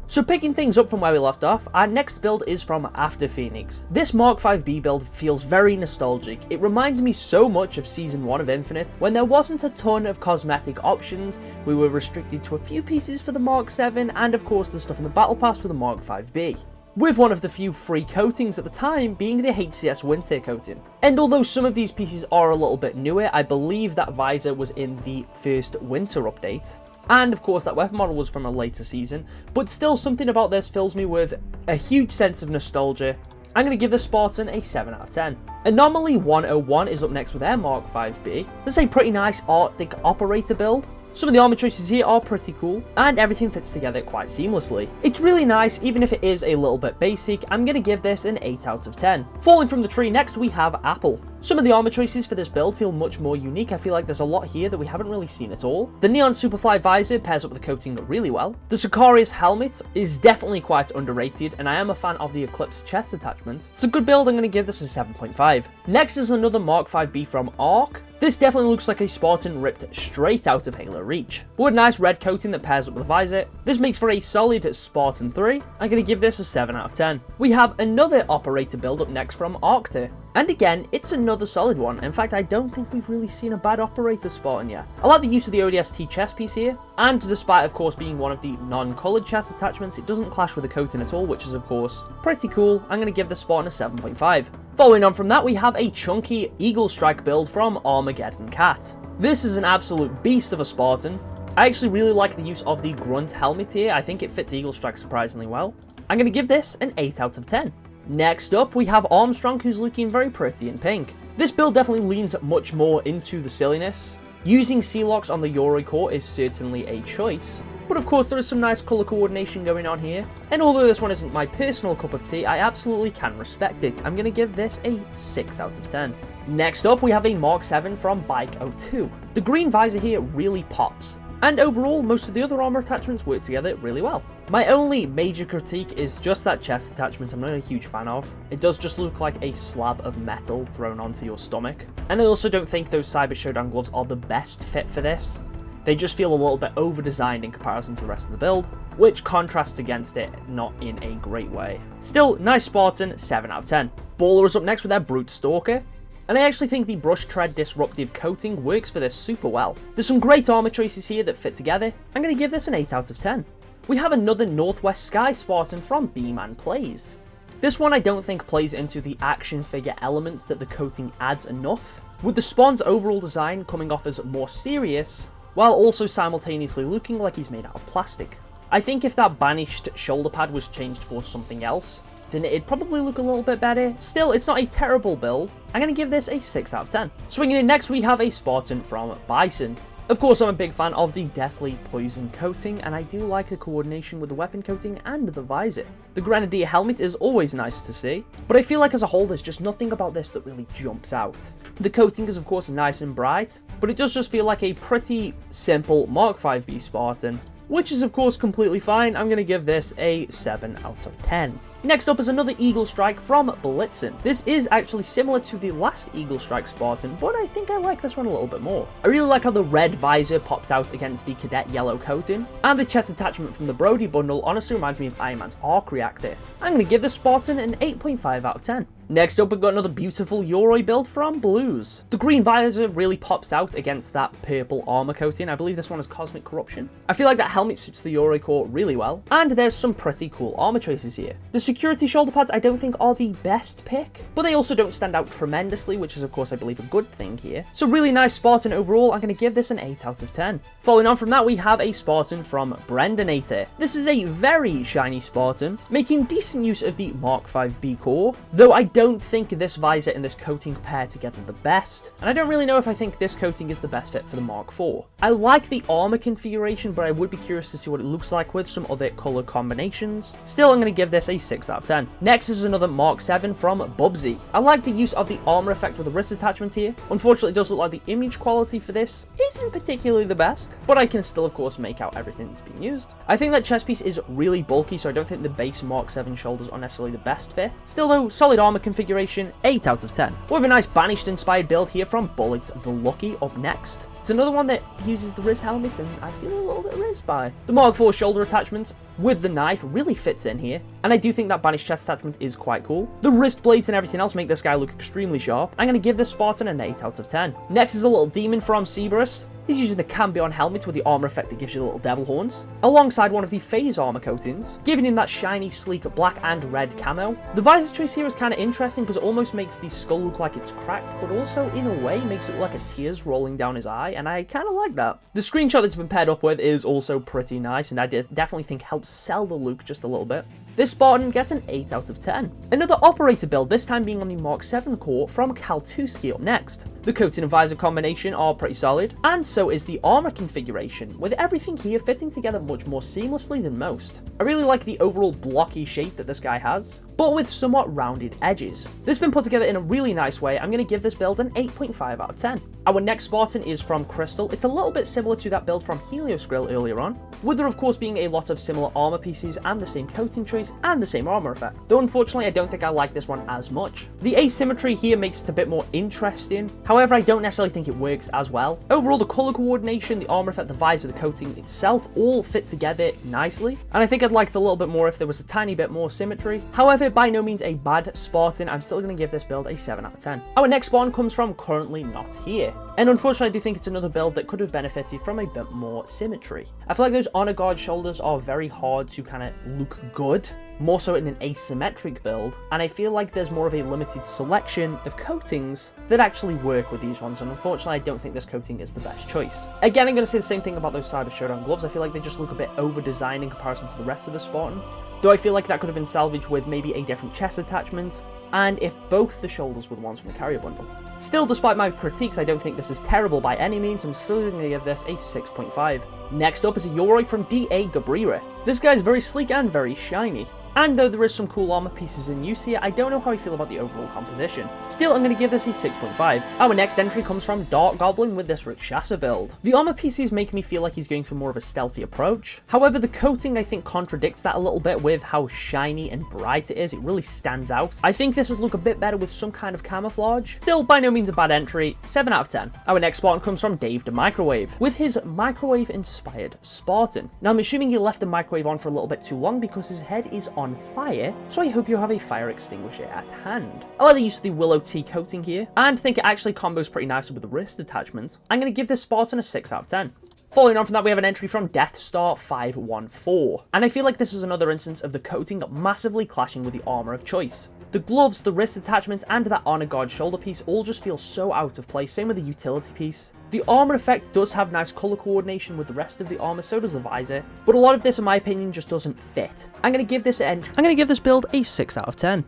So picking things up from where we left off, our next build is from After Phoenix. This Mark 5B build feels very nostalgic. It reminds me so much of Season 1 of Infinite, when there wasn't a ton of cosmetic options. We were restricted to a few pieces for the Mark 7, and of course the stuff in the Battle Pass for the Mark 5B. With one of the few free coatings at the time being the HCS Winter coating. And although some of these pieces are a little bit newer, I believe that visor was in the first Winter update. And of course that weapon model was from a later season, but still something about this fills me with a huge sense of nostalgia. I'm going to give the Spartan a 7 out of 10. Anomaly 101 is up next with their Mark 5B. This is a pretty nice Arctic operator build. Some of the armor choices here are pretty cool, and everything fits together quite seamlessly. It's really nice, even if it is a little bit basic. I'm going to give this an 8 out of 10. Falling from the tree next, we have Apple. Some of the armor choices for this build feel much more unique. I feel like there's a lot here that we haven't really seen at all. The Neon Superfly visor pairs up with the coating really well. The Sicarius helmet is definitely quite underrated, and I am a fan of the Eclipse chest attachment. It's a good build. I'm going to give this a 7.5. Next is another Mark 5B from Arc. This definitely looks like a Spartan ripped straight out of Halo Reach. But with a nice red coating that pairs up with the visor, this makes for a solid Spartan 3. I'm going to give this a 7 out of 10. We have another operator build up next from Arctic. And again, it's another solid one. In fact, I don't think we've really seen a bad operator Spartan yet. I like the use of the ODST chest piece here, and despite of course being one of the non-coloured chest attachments, it doesn't clash with the coating at all, which is of course pretty cool. I'm going to give the Spartan a 7.5. Following on from that, we have a chunky Eagle Strike build from Armageddon Cat. This is an absolute beast of a Spartan. I actually really like the use of the Grunt helmet here. I think it fits Eagle Strike surprisingly well. I'm going to give this an 8 out of 10. Next up, we have Armstrong, who's looking very pretty in pink. This build definitely leans much more into the silliness. Using C-locks on the Yoroi core is certainly a choice, but of course there is some nice colour coordination going on here, and although this one isn't my personal cup of tea, I absolutely can respect it. I'm going to give this a 6 out of 10. Next up, we have a Mark 7 from Bike 02. The green visor here really pops, and overall most of the other armor attachments work together really well. My only major critique is just that chest attachment. I'm not a huge fan of. It does just look like a slab of metal thrown onto your stomach. And I also don't think those Cyber Showdown gloves are the best fit for this. They just feel a little bit over-designed in comparison to the rest of the build, which contrasts against it not in a great way. Still, nice Spartan, 7 out of 10. Baller is up next with their Brute Stalker. And I actually think the Brush Tread Disruptive coating works for this super well. There's some great armor choices here that fit together. I'm going to give this an 8 out of 10. We have another Northwest Sky Spartan from B-Man Plays. This one I don't think plays into the action figure elements that the coating adds enough, with the Spawn's overall design coming off as more serious, while also simultaneously looking like he's made out of plastic. I think if that banished shoulder pad was changed for something else, then it'd probably look a little bit better. Still, it's not a terrible build. I'm going to give this a 6 out of 10. Swinging in next, we have a Spartan from Bison. Of course, I'm a big fan of the Deathly Poison coating, and I do like the coordination with the weapon coating and the visor. The Grenadier helmet is always nice to see, but I feel like as a whole there's just nothing about this that really jumps out. The coating is of course nice and bright, but it does just feel like a pretty simple Mark 5B Spartan, which is of course completely fine. I'm going to give this a 7 out of 10. Next up is another Eagle Strike from Blitzen. This is actually similar to the last Eagle Strike Spartan, but I think I like this one a little bit more. I really like how the red visor pops out against the cadet yellow coating, and the chest attachment from the Brody bundle honestly reminds me of Iron Man's arc reactor. I'm going to give this Spartan an 8.5 out of 10. Next up, we've got another beautiful Yoroi build from Blues. The green visor really pops out against that purple armor coating. I believe this one is Cosmic Corruption. I feel like that helmet suits the Yoroi core really well, and there's some pretty cool armor choices here. The security shoulder pads I don't think are the best pick, but they also don't stand out tremendously, which is of course I believe a good thing here. So really nice Spartan overall. I'm going to give this an 8 out of 10. Following on from that, we have a Spartan from Brendonator. This is a very shiny Spartan, making decent use of the Mark 5B core, though I don't think this visor and this coating pair together the best, and I don't really know if I think this coating is the best fit for the Mark IV. I like the armor configuration, but I would be curious to see what it looks like with some other color combinations. Still, I'm going to give this a 6 out of 10. Next is another Mark 7 from Bubsy. I like the use of the armor effect with the wrist attachment here. Unfortunately, it does look like the image quality for this isn't particularly the best, but I can still of course make out everything that's being used. I think that chest piece is really bulky, so I don't think the base Mark 7 shoulders are necessarily the best fit. Still though, solid armor configuration, 8 out of 10. We have a nice banished inspired build here from Bullet the Lucky up next. It's another one that uses the Riz helmet, and I feel a little bit Riz by. The Mark IV shoulder attachment with the knife really fits in here, and I do think that banished chest attachment is quite cool. The wrist blades and everything else make this guy look extremely sharp. I'm going to give this Spartan an 8 out of 10. Next is a little demon from Cerberus. He's using the Cambion helmet with the armor effect that gives you little devil horns, alongside one of the phase armor coatings, giving him that shiny, sleek black and red camo. The visor choice here is kind of interesting because it almost makes the skull look like it's cracked, but also in a way makes it look like a tear's rolling down his eye, and I kind of like that. The screenshot that's been paired up with is also pretty nice, and I definitely think helps sell the look just a little bit. This Spartan gets an 8 out of 10. Another operator build, this time being on the Mark 7 core from Kaltuski up next. The coating and visor combination are pretty solid, and so is the armor configuration, with everything here fitting together much more seamlessly than most. I really like the overall blocky shape that this guy has, but with somewhat rounded edges. This has been put together in a really nice way. I'm going to give this build an 8.5 out of 10. Our next Spartan is from Crystal. It's a little bit similar to that build from Helios Grill earlier on, with there of course being a lot of similar armor pieces and the same coating trace and the same armor effect. Though unfortunately I don't think I like this one as much. The asymmetry here makes it a bit more interesting, however I don't necessarily think it works as well. Overall, the color coordination, the armor effect, the visor, the coating itself all fit together nicely, and I think I'd like it a little bit more if there was a tiny bit more symmetry. However, by no means a bad Spartan. I'm still going to give this build a 7 out of 10. Our next Spartan comes from Currently Not Here, and unfortunately I do think it's another build that could have benefited from a bit more symmetry. I feel like those honor guard shoulders are very hard to kind of look good, more so in an asymmetric build, and I feel like there's more of a limited selection of coatings that actually work with these ones, and unfortunately I don't think this coating is the best choice. Again, I'm going to say the same thing about those Cyber Showdown gloves. I feel like they just look a bit over-designed in comparison to the rest of the Spartan, though I feel like that could have been salvaged with maybe a different chest attachment, and if both the shoulders were the ones from the carrier bundle. Still, despite my critiques, I don't think this is terrible by any means. I'm still going to give this a 6.5. Next up is a Yoroi from D.A. Gabrira. This guy is very sleek and very shiny, and though there is some cool armor pieces in use here, I don't know how I feel about the overall composition. Still, I'm going to give this a 6.5. Our next entry comes from Dark Goblin with this Rakshasa build. The armor pieces make me feel like he's going for more of a stealthy approach. However, the coating I think contradicts that a little bit with how shiny and bright it is. It really stands out. I think this would look a bit better with some kind of camouflage. Still, by no means a bad entry, 7 out of 10. Our next Spartan comes from Dave the Microwave with his microwave-inspired Spartan. Now, I'm assuming he left the microwave on for a little bit too long because his head is on fire, so I hope you have a fire extinguisher at hand. I like the use of the Willow Tea coating here, and think it actually combos pretty nicely with the wrist attachment. I'm going to give this Spartan a 6 out of 10. Following on from that, we have an entry from Death Star 514, and I feel like this is another instance of the coating massively clashing with the armor of choice. The gloves, the wrist attachment, and that honor guard shoulder piece all just feel so out of place, same with the utility piece. The armor effect does have nice color coordination with the rest of the armor, so does the visor, but a lot of this in my opinion just doesn't fit. I'm going to give this build a 6 out of 10.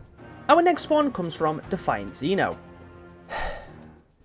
Our next spawn comes from Defiant Xeno.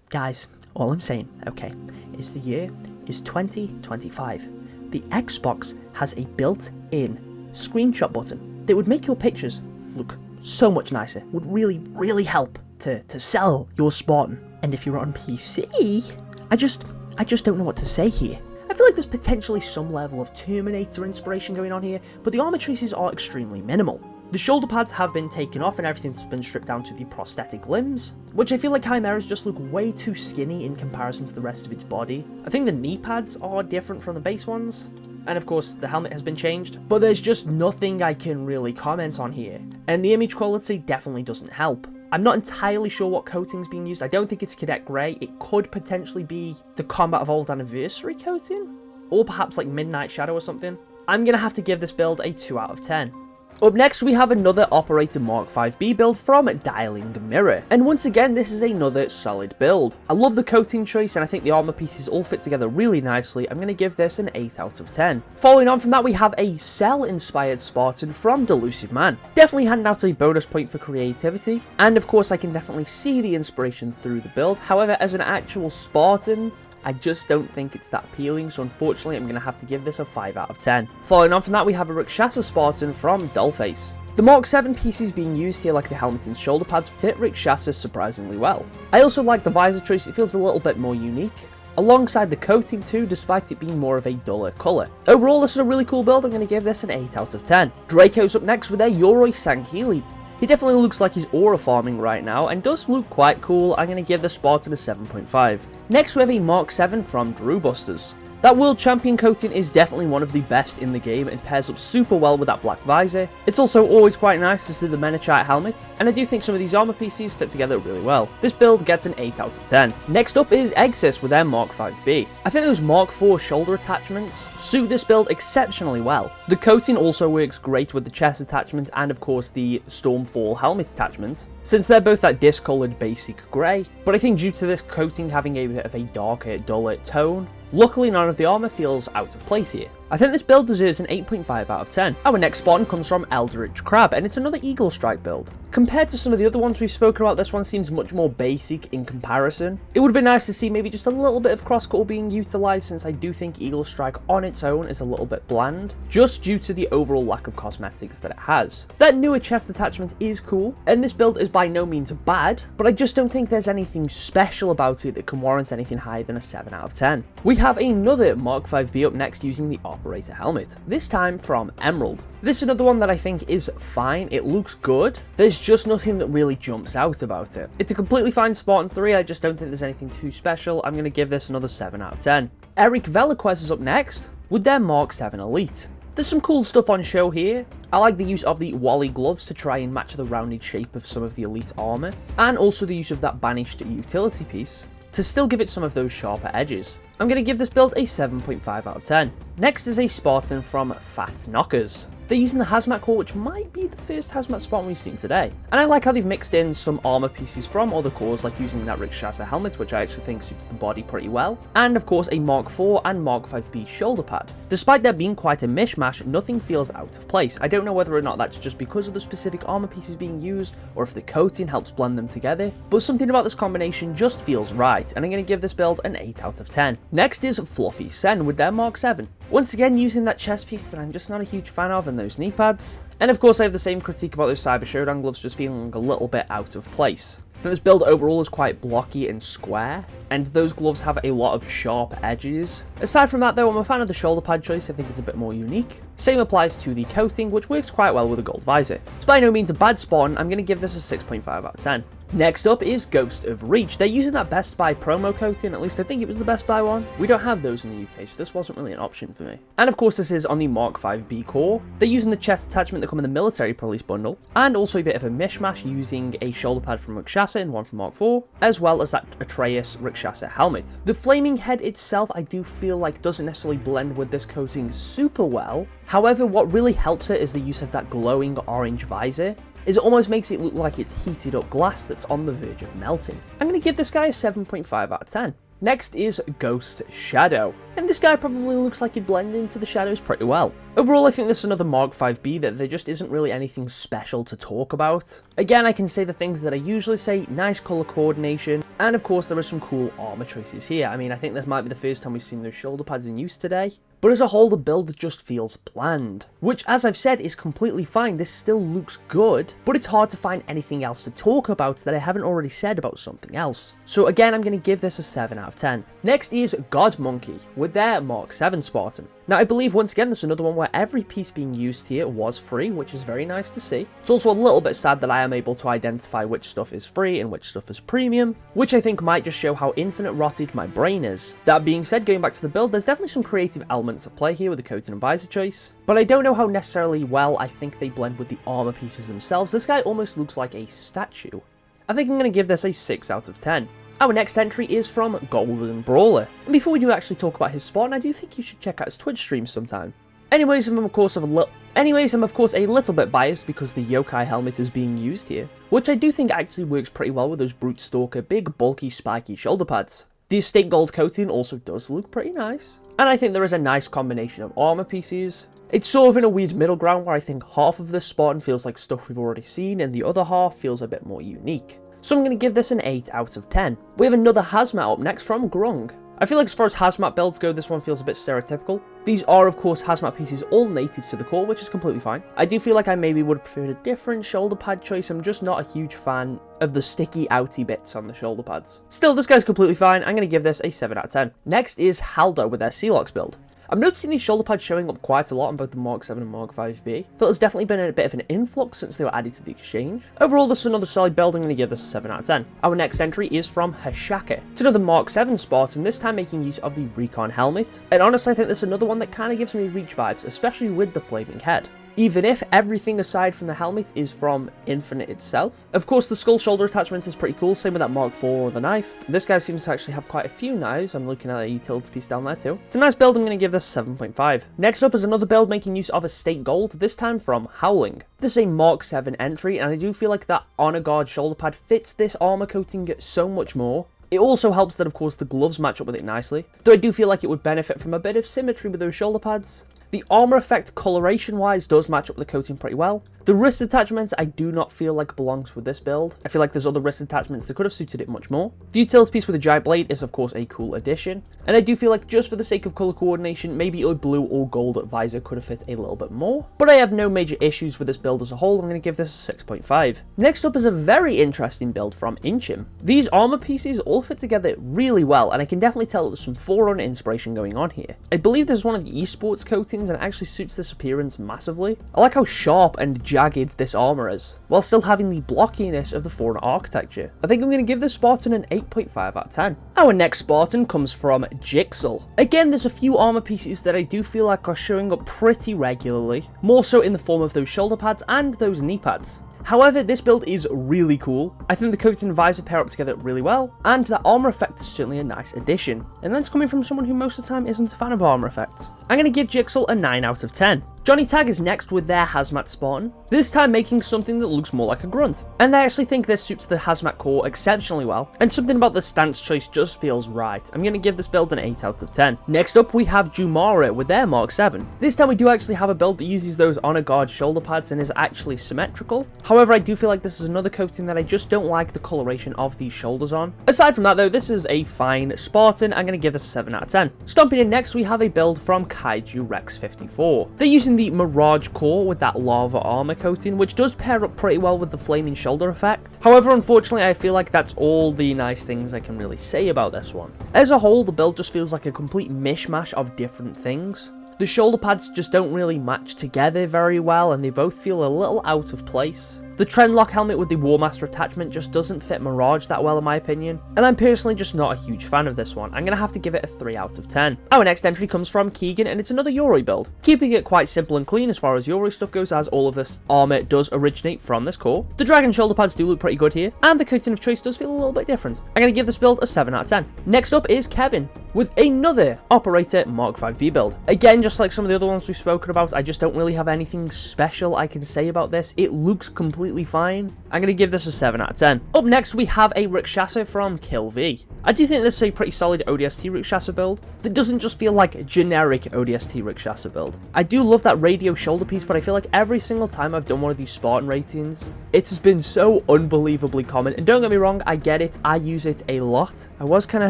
Guys, all I'm saying, okay, is the year is 2025. The Xbox has a built-in screenshot button that would make your pictures look so much nicer, would really help to sell your Spartan. And if you're on PC, I just don't know what to say here. I feel like there's potentially some level of Terminator inspiration going on here, but the armor traces are extremely minimal. The shoulder pads have been taken off and everything's been stripped down to the prosthetic limbs, which I feel like Chimera's just look way too skinny in comparison to the rest of its body. I think the knee pads are different from the base ones, and of course the helmet has been changed, but there's just nothing I can really comment on here, and the image quality definitely doesn't help. I'm not entirely sure what coating's being used. I don't think it's Cadet Grey. It could potentially be the Combat Evolved Anniversary coating, or perhaps like Midnight Shadow or something. I'm gonna have to give this build a 2 out of 10. Up next, we have another Operator Mark 5B build from Dialing Mirror, and once again, this is another solid build. I love the coating choice, and I think the armor pieces all fit together really nicely. I'm going to give this an 8 out of 10. Following on from that, we have a Cell-inspired Spartan from Delusive Man. Definitely handing out a bonus point for creativity, and of course, I can definitely see the inspiration through the build. However, as an actual Spartan, I just don't think it's that appealing, so unfortunately I'm going to have to give this a 5 out of 10. Following on from that, we have a Rakshasa Spartan from Dollface. The Mark 7 pieces being used here, like the helmet and shoulder pads, fit Rakshasa surprisingly well. I also like the visor choice. It feels a little bit more unique, alongside the coating too, despite it being more of a duller colour. Overall, this is a really cool build. I'm going to give this an 8 out of 10. Draco's up next with their Yoroi Sanghili. He definitely looks like he's aura farming right now and does look quite cool. I'm going to give the Spartan a 7.5. Next we have a Mark 7 from Drew Busters. That World Champion coating is definitely one of the best in the game and pairs up super well with that black visor. It's also always quite nice to see the Menachite helmet, and I do think some of these armor pieces fit together really well. This build gets an 8 out of 10. Next up is Exis with their Mark 5B. I think those Mark 4 shoulder attachments suit this build exceptionally well. The coating also works great with the chest attachment and of course the Stormfall helmet attachment, since they're both that discolored basic grey, but I think due to this coating having a bit of a darker, duller tone, luckily none of the armor feels out of place here. I think this build deserves an 8.5 out of 10. Our next Spartan comes from Eldritch Crab, and it's another Eagle Strike build. Compared to some of the other ones we've spoken about, this one seems much more basic in comparison. It would have been nice to see maybe just a little bit of crosscut being utilised, since I do think Eagle Strike on its own is a little bit bland, just due to the overall lack of cosmetics that it has. That newer chest attachment is cool, and this build is by no means bad, but I just don't think there's anything special about it that can warrant anything higher than a 7 out of 10. We have another Mark 5B up next using the Operator helmet, this time from Emerald. This is another one that I think is fine. It looks good. There's just nothing that really jumps out about it. It's a completely fine Spartan 3, I just don't think there's anything too special. I'm going to give this another 7 out of 10. Eric Veloquez is up next with their Mark 7 Elite. There's some cool stuff on show here. I like the use of the Wally gloves to try and match the rounded shape of some of the Elite armor, and also the use of that banished utility piece to still give it some of those sharper edges. I'm going to give this build a 7.5 out of 10. Next is a Spartan from Fat Knockers. They're using the Hazmat core, which might be the first Hazmat Spartan we've seen today. And I like how they've mixed in some armor pieces from other cores, like using that Rikshasa helmet, which I actually think suits the body pretty well. And of course a Mark 4 and Mark 5B shoulder pad. Despite there being quite a mishmash, nothing feels out of place. I don't know whether or not that's just because of the specific armor pieces being used, or if the coating helps blend them together, but something about this combination just feels right, and I'm going to give this build an 8 out of 10. Next is Fluffy Sen with their Mark 7. Once again using that chest piece that I'm just not a huge fan of, and those knee pads. And of course I have the same critique about those Cyber Showdown gloves just feeling a little bit out of place. I think this build overall is quite blocky and square, and those gloves have a lot of sharp edges. Aside from that though, I'm a fan of the shoulder pad choice. I think it's a bit more unique. Same applies to the coating, which works quite well with a gold visor. It's by no means a bad Spartan. I'm going to give this a 6.5 out of 10. Next up is Ghost of Reach. They're using that Best Buy promo coating, at least I think it was the Best Buy one. We don't have those in the UK, so this wasn't really an option for me. And of course this is on the Mark 5B core. They're using the chest attachment that come in the military police bundle, and also a bit of a mishmash using a shoulder pad from Rikshasa and one from Mark 4, as well as that Atreus Rikshasa helmet. The flaming head itself I do feel like doesn't necessarily blend with this coating super well. However, what really helps it is the use of that glowing orange visor. It almost makes it look like it's heated up glass that's on the verge of melting. I'm going to give this guy a 7.5 out of 10. Next is Ghost Shadow, and this guy probably looks like he'd blend into the shadows pretty well. Overall, I think this is another Mark 5B that there just isn't really anything special to talk about. Again, I can say the things that I usually say: nice color coordination, and of course there are some cool armor choices here. I mean, I think this might be the first time we've seen those shoulder pads in use today. But as a whole, the build just feels bland, which, as I've said, is completely fine. This still looks good, but it's hard to find anything else to talk about that I haven't already said about something else. So again, I'm going to give this a 7 out of 10. Next is God Monkey with their Mark 7 Spartan. Now, I believe once again there's another one where every piece being used here was free, which is very nice to see. It's also a little bit sad that I am able to identify which stuff is free and which stuff is premium, which I think might just show how infinite rotted my brain is. That being said, going back to the build, there's definitely some creative elements at play here with the coating and visor choice, but I don't know how necessarily well I think they blend with the armor pieces themselves. This guy almost looks like a statue. I think I'm going to give this a 6 out of 10. Our next entry is from Golden Brawler, and before we do actually talk about his Spartan, I do think you should check out his Twitch streams sometime. Anyways, I'm of course a little bit biased because the Yokai helmet is being used here, which I do think actually works pretty well with those Brute Stalker big bulky spiky shoulder pads. The Estate Gold coating also does look pretty nice, and I think there is a nice combination of armor pieces. It's sort of in a weird middle ground where I think half of this Spartan feels like stuff we've already seen and the other half feels a bit more unique. So I'm going to give this an 8 out of 10. We have another Hazmat up next from Grung. I feel like as far as Hazmat builds go, this one feels a bit stereotypical. These are of course Hazmat pieces all native to the core, which is completely fine. I do feel like I maybe would have preferred a different shoulder pad choice. I'm just not a huge fan of the sticky outy bits on the shoulder pads. Still, this guy's completely fine. I'm going to give this a 7 out of 10. Next is Haldo with their Sealox build. I'm noticing these shoulder pads showing up quite a lot on both the Mark 7 and Mark 5B. I feel there's definitely been a bit of an influx since they were added to the exchange. Overall, this is another solid build. I'm going to give this a 7 out of 10. Our next entry is from Hashaka. It's another Mark 7 Spartan, this time making use of the Recon helmet. And honestly, I think this is another one that kind of gives me Reach vibes, especially with the flaming head. Even if everything aside from the helmet is from Infinite itself. Of course, the skull shoulder attachment is pretty cool, same with that Mark 4 or the knife. This guy seems to actually have quite a few knives. I'm looking at a utility piece down there too. It's a nice build. I'm going to give this 7.5. Next up is another build making use of Estate Gold, this time from Howling. This is a Mark 7 entry, and I do feel like that Honor Guard shoulder pad fits this armor coating so much more. It also helps that, of course, the gloves match up with it nicely, though I do feel like it would benefit from a bit of symmetry with those shoulder pads. The armor effect coloration wise does match up the coating pretty well. The wrist attachment I do not feel like belongs with this build. I feel like there's other wrist attachments that could have suited it much more. The utility piece with a giant blade is of course a cool addition, and I do feel like just for the sake of color coordination, maybe a blue or gold visor could have fit a little bit more. But I have no major issues with this build as a whole. I'm going to give this a 6.5. Next up is a very interesting build from Inchim. These armor pieces all fit together really well, and I can definitely tell there's some Forerunner inspiration going on here. I believe this is one of the esports coatings and it actually suits this appearance massively. I like how sharp and jagged this armor is, while still having the blockiness of the Forerunner architecture. I think I'm going to give this Spartan an 8.5 out of 10. Our next Spartan comes from Jigsaw. Again, there's a few armor pieces that I do feel like are showing up pretty regularly, more so in the form of those shoulder pads and those knee pads. However, this build is really cool. I think the coating and visor pair up together really well, and that armor effect is certainly a nice addition. And that's coming from someone who most of the time isn't a fan of armor effects. I'm going to give Jigsaw a 9 out of 10. Johnny Tag is next with their Hazmat Spartan, this time making something that looks more like a grunt. And I actually think this suits the Hazmat core exceptionally well, and something about the stance choice just feels right. I'm going to give this build an 8 out of 10. Next up we have Jumara with their Mark 7. This time we do actually have a build that uses those honor guard shoulder pads and is actually symmetrical. However, I do feel like this is another coating that I just don't like the coloration of these shoulders on. Aside from that though, this is a fine Spartan. I'm going to give this a 7 out of 10. Stomping in next we have a build from Kaiju Rex 54. They're using the Mirage core with that lava armor coating, which does pair up pretty well with the flaming shoulder effect. However, unfortunately, I feel like that's all the nice things I can really say about this one. As a whole, the build just feels like a complete mishmash of different things. The shoulder pads just don't really match together very well, and they both feel a little out of place. The Trendlock helmet with the War Master attachment just doesn't fit Mirage that well in my opinion, and I'm personally just not a huge fan of this one. I'm going to have to give it a 3 out of 10. Our next entry comes from Keegan, and it's another Yuri build. Keeping it quite simple and clean as far as Yuri stuff goes, as all of this armor does originate from this core. The Dragon shoulder pads do look pretty good here, and the coating of choice does feel a little bit different. I'm going to give this build a 7 out of 10. Next up is Kevin, with another Operator Mark 5B build. Again, just like some of the other ones we've spoken about, I just don't really have anything special I can say about this. It looks completely fine. I'm going to give this a 7 out of 10. Up next, we have a Rikshasa from Kill V. I do think this is a pretty solid ODST Rikshasa build that doesn't just feel like a generic ODST Rikshasa build. I do love that radio shoulder piece, but I feel like every single time I've done one of these Spartan ratings, it has been so unbelievably common. And don't get me wrong, I get it. I use it a lot. I was kind of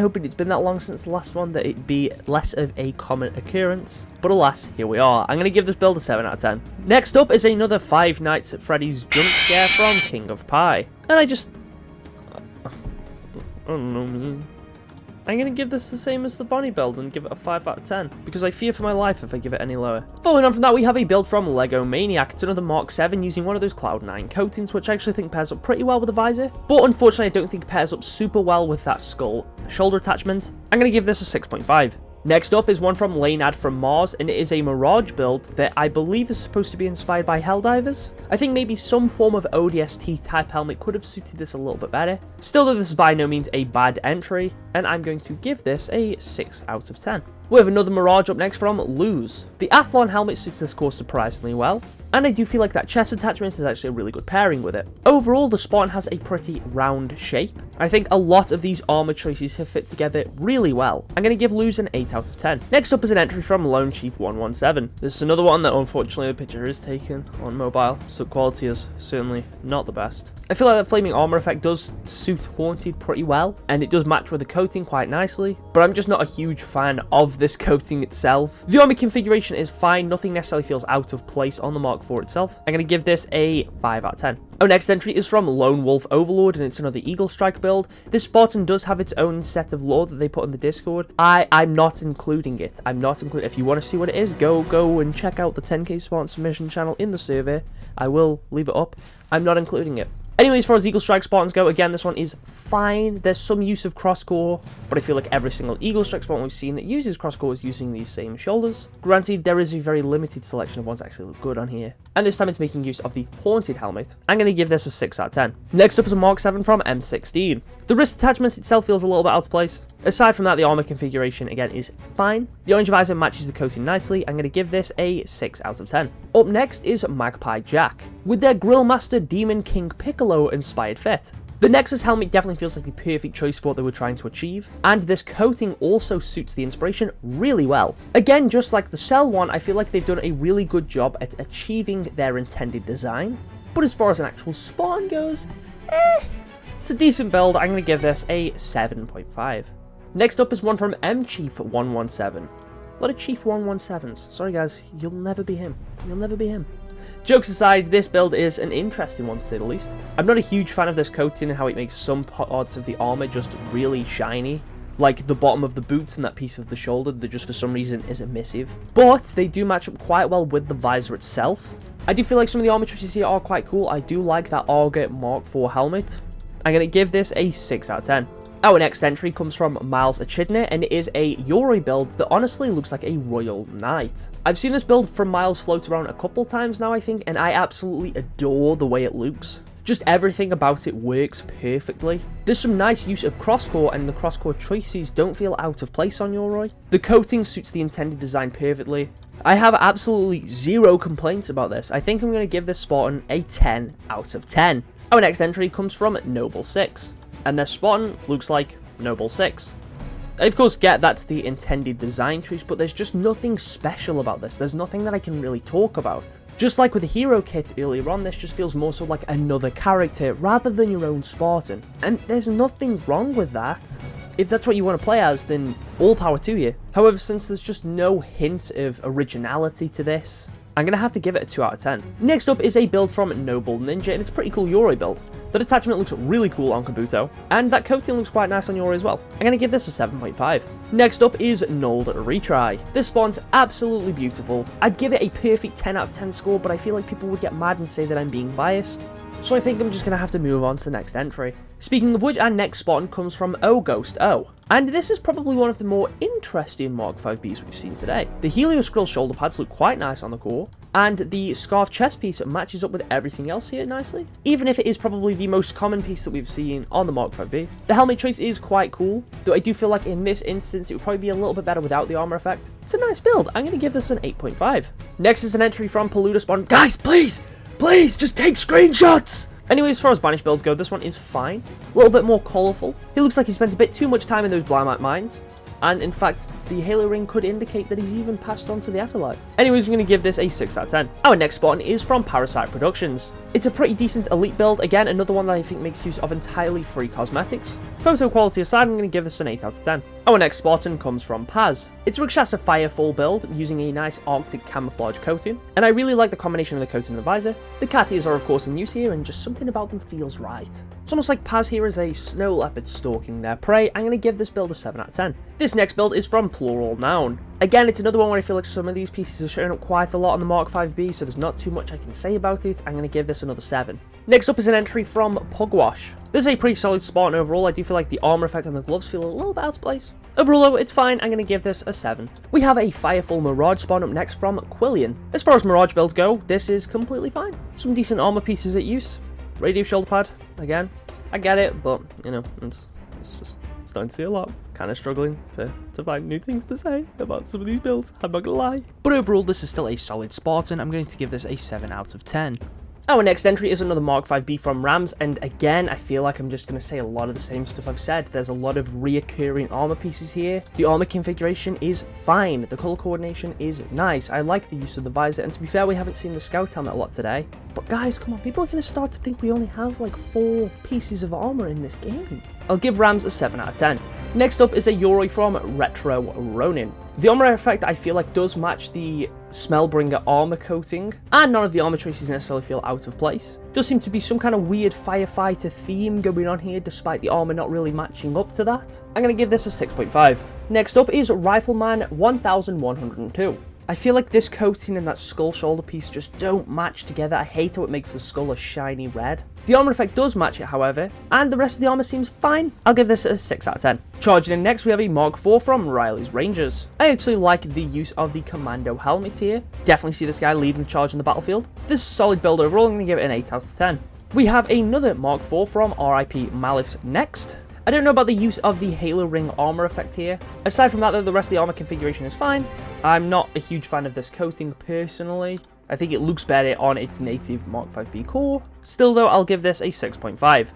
hoping it's been that long since the last one that it'd be less of a common occurrence. But alas, here we are. I'm going to give this build a 7 out of 10. Next up is another Five Nights at Freddy's jump scare from King of Pie. And I don't know, man. I'm going to give this the same as the Bonnie build and give it a 5 out of 10, because I fear for my life if I give it any lower. Following on from that, we have a build from Lego Maniac. It's another Mark 7 using one of those Cloud9 coatings, which I actually think pairs up pretty well with the visor, but unfortunately I don't think it pairs up super well with that skull shoulder attachment. I'm going to give this a 6.5. Next up is one from Lanead from Mars, and it is a Mirage build that I believe is supposed to be inspired by Helldivers. I think maybe some form of ODST type helmet could have suited this a little bit better. Still though, this is by no means a bad entry, and I'm going to give this a 6 out of 10. We have another Mirage up next from Luz. The Athlon helmet suits this course surprisingly well, and I do feel like that chest attachment is actually a really good pairing with it. Overall, the Spartan has a pretty round shape. I think a lot of these armor choices have fit together really well. I'm going to give Luz an 8 out of 10. Next up is an entry from Lone Chief 117. This is another one that unfortunately the picture is taken on mobile, so quality is certainly not the best. I feel like that flaming armor effect does suit Haunted pretty well, and it does match with the coating quite nicely, but I'm just not a huge fan of this coating itself. The armor configuration is fine, nothing necessarily feels out of place on the Mark IV itself. I'm going to give this a 5 out of 10. Our next entry is from Lone Wolf Overlord, and it's another Eagle Strike build. This Spartan does have its own set of lore that they put in the Discord. I'm not including it. If you want to see what it is, go and check out the 10k Spartan submission channel in the survey. I will leave it up. I'm not including it. Anyway, as far as Eagle Strike Spartans go, again, this one is fine. There's some use of cross-core, but I feel like every single Eagle Strike Spartan we've seen that uses cross-core is using these same shoulders. Granted, there is a very limited selection of ones that actually look good on here, and this time it's making use of the Haunted helmet. I'm going to give this a 6 out of 10. Next up is a Mark 7 from M16. The wrist attachment itself feels a little bit out of place. Aside from that, the armor configuration, again, is fine. The orange visor matches the coating nicely. I'm going to give this a 6 out of 10. Up next is Magpie Jack, with their Grillmaster Demon King Piccolo inspired fit. The Nexus helmet definitely feels like the perfect choice for what they were trying to achieve, and this coating also suits the inspiration really well. Again, just like the Cell one, I feel like they've done a really good job at achieving their intended design, but as far as an actual Spartan goes, it's a decent build. I'm going to give this a 7.5. Next up is one from mChief117. A lot of Chief 117s. Sorry guys, you'll never be him. You'll never be him. Jokes aside, this build is an interesting one to say the least. I'm not a huge fan of this coating and how it makes some parts of the armor just really shiny. Like the bottom of the boots and that piece of the shoulder that just for some reason is emissive. But they do match up quite well with the visor itself. I do feel like some of the armor choices here are quite cool. I do like that Auger Mark IV helmet. I'm going to give this a 6 out of 10. Our next entry comes from Miles Echidna, and it is a Yuri build that honestly looks like a Royal Knight. I've seen this build from Miles float around a couple times now, I think, and I absolutely adore the way it looks. Just everything about it works perfectly. There's some nice use of crosscore, and the crosscore choices don't feel out of place on Yuri. The coating suits the intended design perfectly. I have absolutely zero complaints about this. I think I'm going to give this Spartan a 10 out of 10. Our next entry comes from Noble 6. And their Spartan looks like Noble 6. I of course get that's the intended design choice, but there's just nothing special about this. There's nothing that I can really talk about. Just like with the hero kit earlier on, this just feels more so like another character rather than your own Spartan. And there's nothing wrong with that. If that's what you want to play as, then all power to you. However, since there's just no hint of originality to this, I'm going to have to give it a 2 out of 10. Next up is a build from Noble Ninja, and it's a pretty cool Yuri build. That attachment looks really cool on Kabuto, and that coating looks quite nice on Yuri as well. I'm going to give this a 7.5. Next up is Nold Retry. This spawn's absolutely beautiful. I'd give it a perfect 10 out of 10 score, but I feel like people would get mad and say that I'm being biased. So I think I'm just going to have to move on to the next entry. Speaking of which, our next Spartan comes from O Ghost O. And this is probably one of the more interesting Mark 5Bs we've seen today. The Helio Skrill shoulder pads look quite nice on the core, and the Scarf chest piece matches up with everything else here nicely, even if it is probably the most common piece that we've seen on the Mark 5B. The helmet choice is quite cool, though I do feel like in this instance it would probably be a little bit better without the armor effect. It's a nice build. I'm going to give this an 8.5. Next is an entry from Paluda Spawn. Guys, please, just take screenshots! Anyways, as far as Banish builds go, this one is fine. A little bit more colourful. He looks like he spent a bit too much time in those Blamite mines. And in fact, the Halo ring could indicate that he's even passed on to the afterlife. Anyways, I'm going to give this a 6 out of 10. Our next Spartan is from Parasite Productions. It's a pretty decent elite build. Again, another one that I think makes use of entirely free cosmetics. Photo quality aside, I'm going to give this an 8 out of 10. Our next Spartan comes from Paz. It's Rakshasa Firefall build using a nice Arctic camouflage coating, and I really like the combination of the coating and the visor. The Katis are of course in use here, and just something about them feels right. It's almost like Paz here is a snow leopard stalking their prey. I'm going to give this build a 7 out of 10. This next build is from Plural Noun. Again, it's another one where I feel like some of these pieces are showing up quite a lot on the Mark 5B, so there's not too much I can say about it. I'm going to give this another 7. Next up is an entry from Pugwash. This is a pretty solid Spartan overall. I do feel like the armor effect on the gloves feel a little bit out of place. Overall though, it's fine. I'm going to give this a 7. We have a Firefall Mirage spawn up next from Quillian. As far as Mirage builds go, this is completely fine. Some decent armor pieces at use. Radio shoulder pad, again. I get it, but, you know, it's just starting to see a lot. Kind of struggling to find new things to say about some of these builds, I'm not gonna lie. But overall, this is still a solid Spartan. I'm going to give this a 7 out of 10. Our next entry is another Mark 5B from Rams, and again, I feel like I'm just going to say a lot of the same stuff I've said. There's a lot of reoccurring armor pieces here. The armor configuration is fine. The color coordination is nice. I like the use of the visor, and to be fair, we haven't seen the scout helmet a lot today. But guys, come on, people are going to start to think we only have like 4 pieces of armor in this game. I'll give Rams a 7 out of 10. Next up is a Yuri from Retro Ronin. The armor effect I feel like does match the Smellbringer armor coating, and none of the armor choices necessarily feel out of place. Does seem to be some kind of weird firefighter theme going on here, despite the armor not really matching up to that. I'm going to give this a 6.5. Next up is Rifleman 1102. I feel like this coating and that skull shoulder piece just don't match together. I hate how it makes the skull a shiny red. The armor effect does match it, however, and the rest of the armor seems fine. I'll give this a 6 out of 10. Charging in next, we have a Mark IV from Riley's Rangers. I actually like the use of the commando helmet here. Definitely see this guy leading the charge on the battlefield. This is a solid build overall. I'm going to give it an 8 out of 10. We have another Mark IV from RIP Malice next. I don't know about the use of the Halo Ring armor effect here. Aside from that though, the rest of the armor configuration is fine. I'm not a huge fan of this coating personally. I think it looks better on its native Mark 5B core. Still though, I'll give this a 6.5.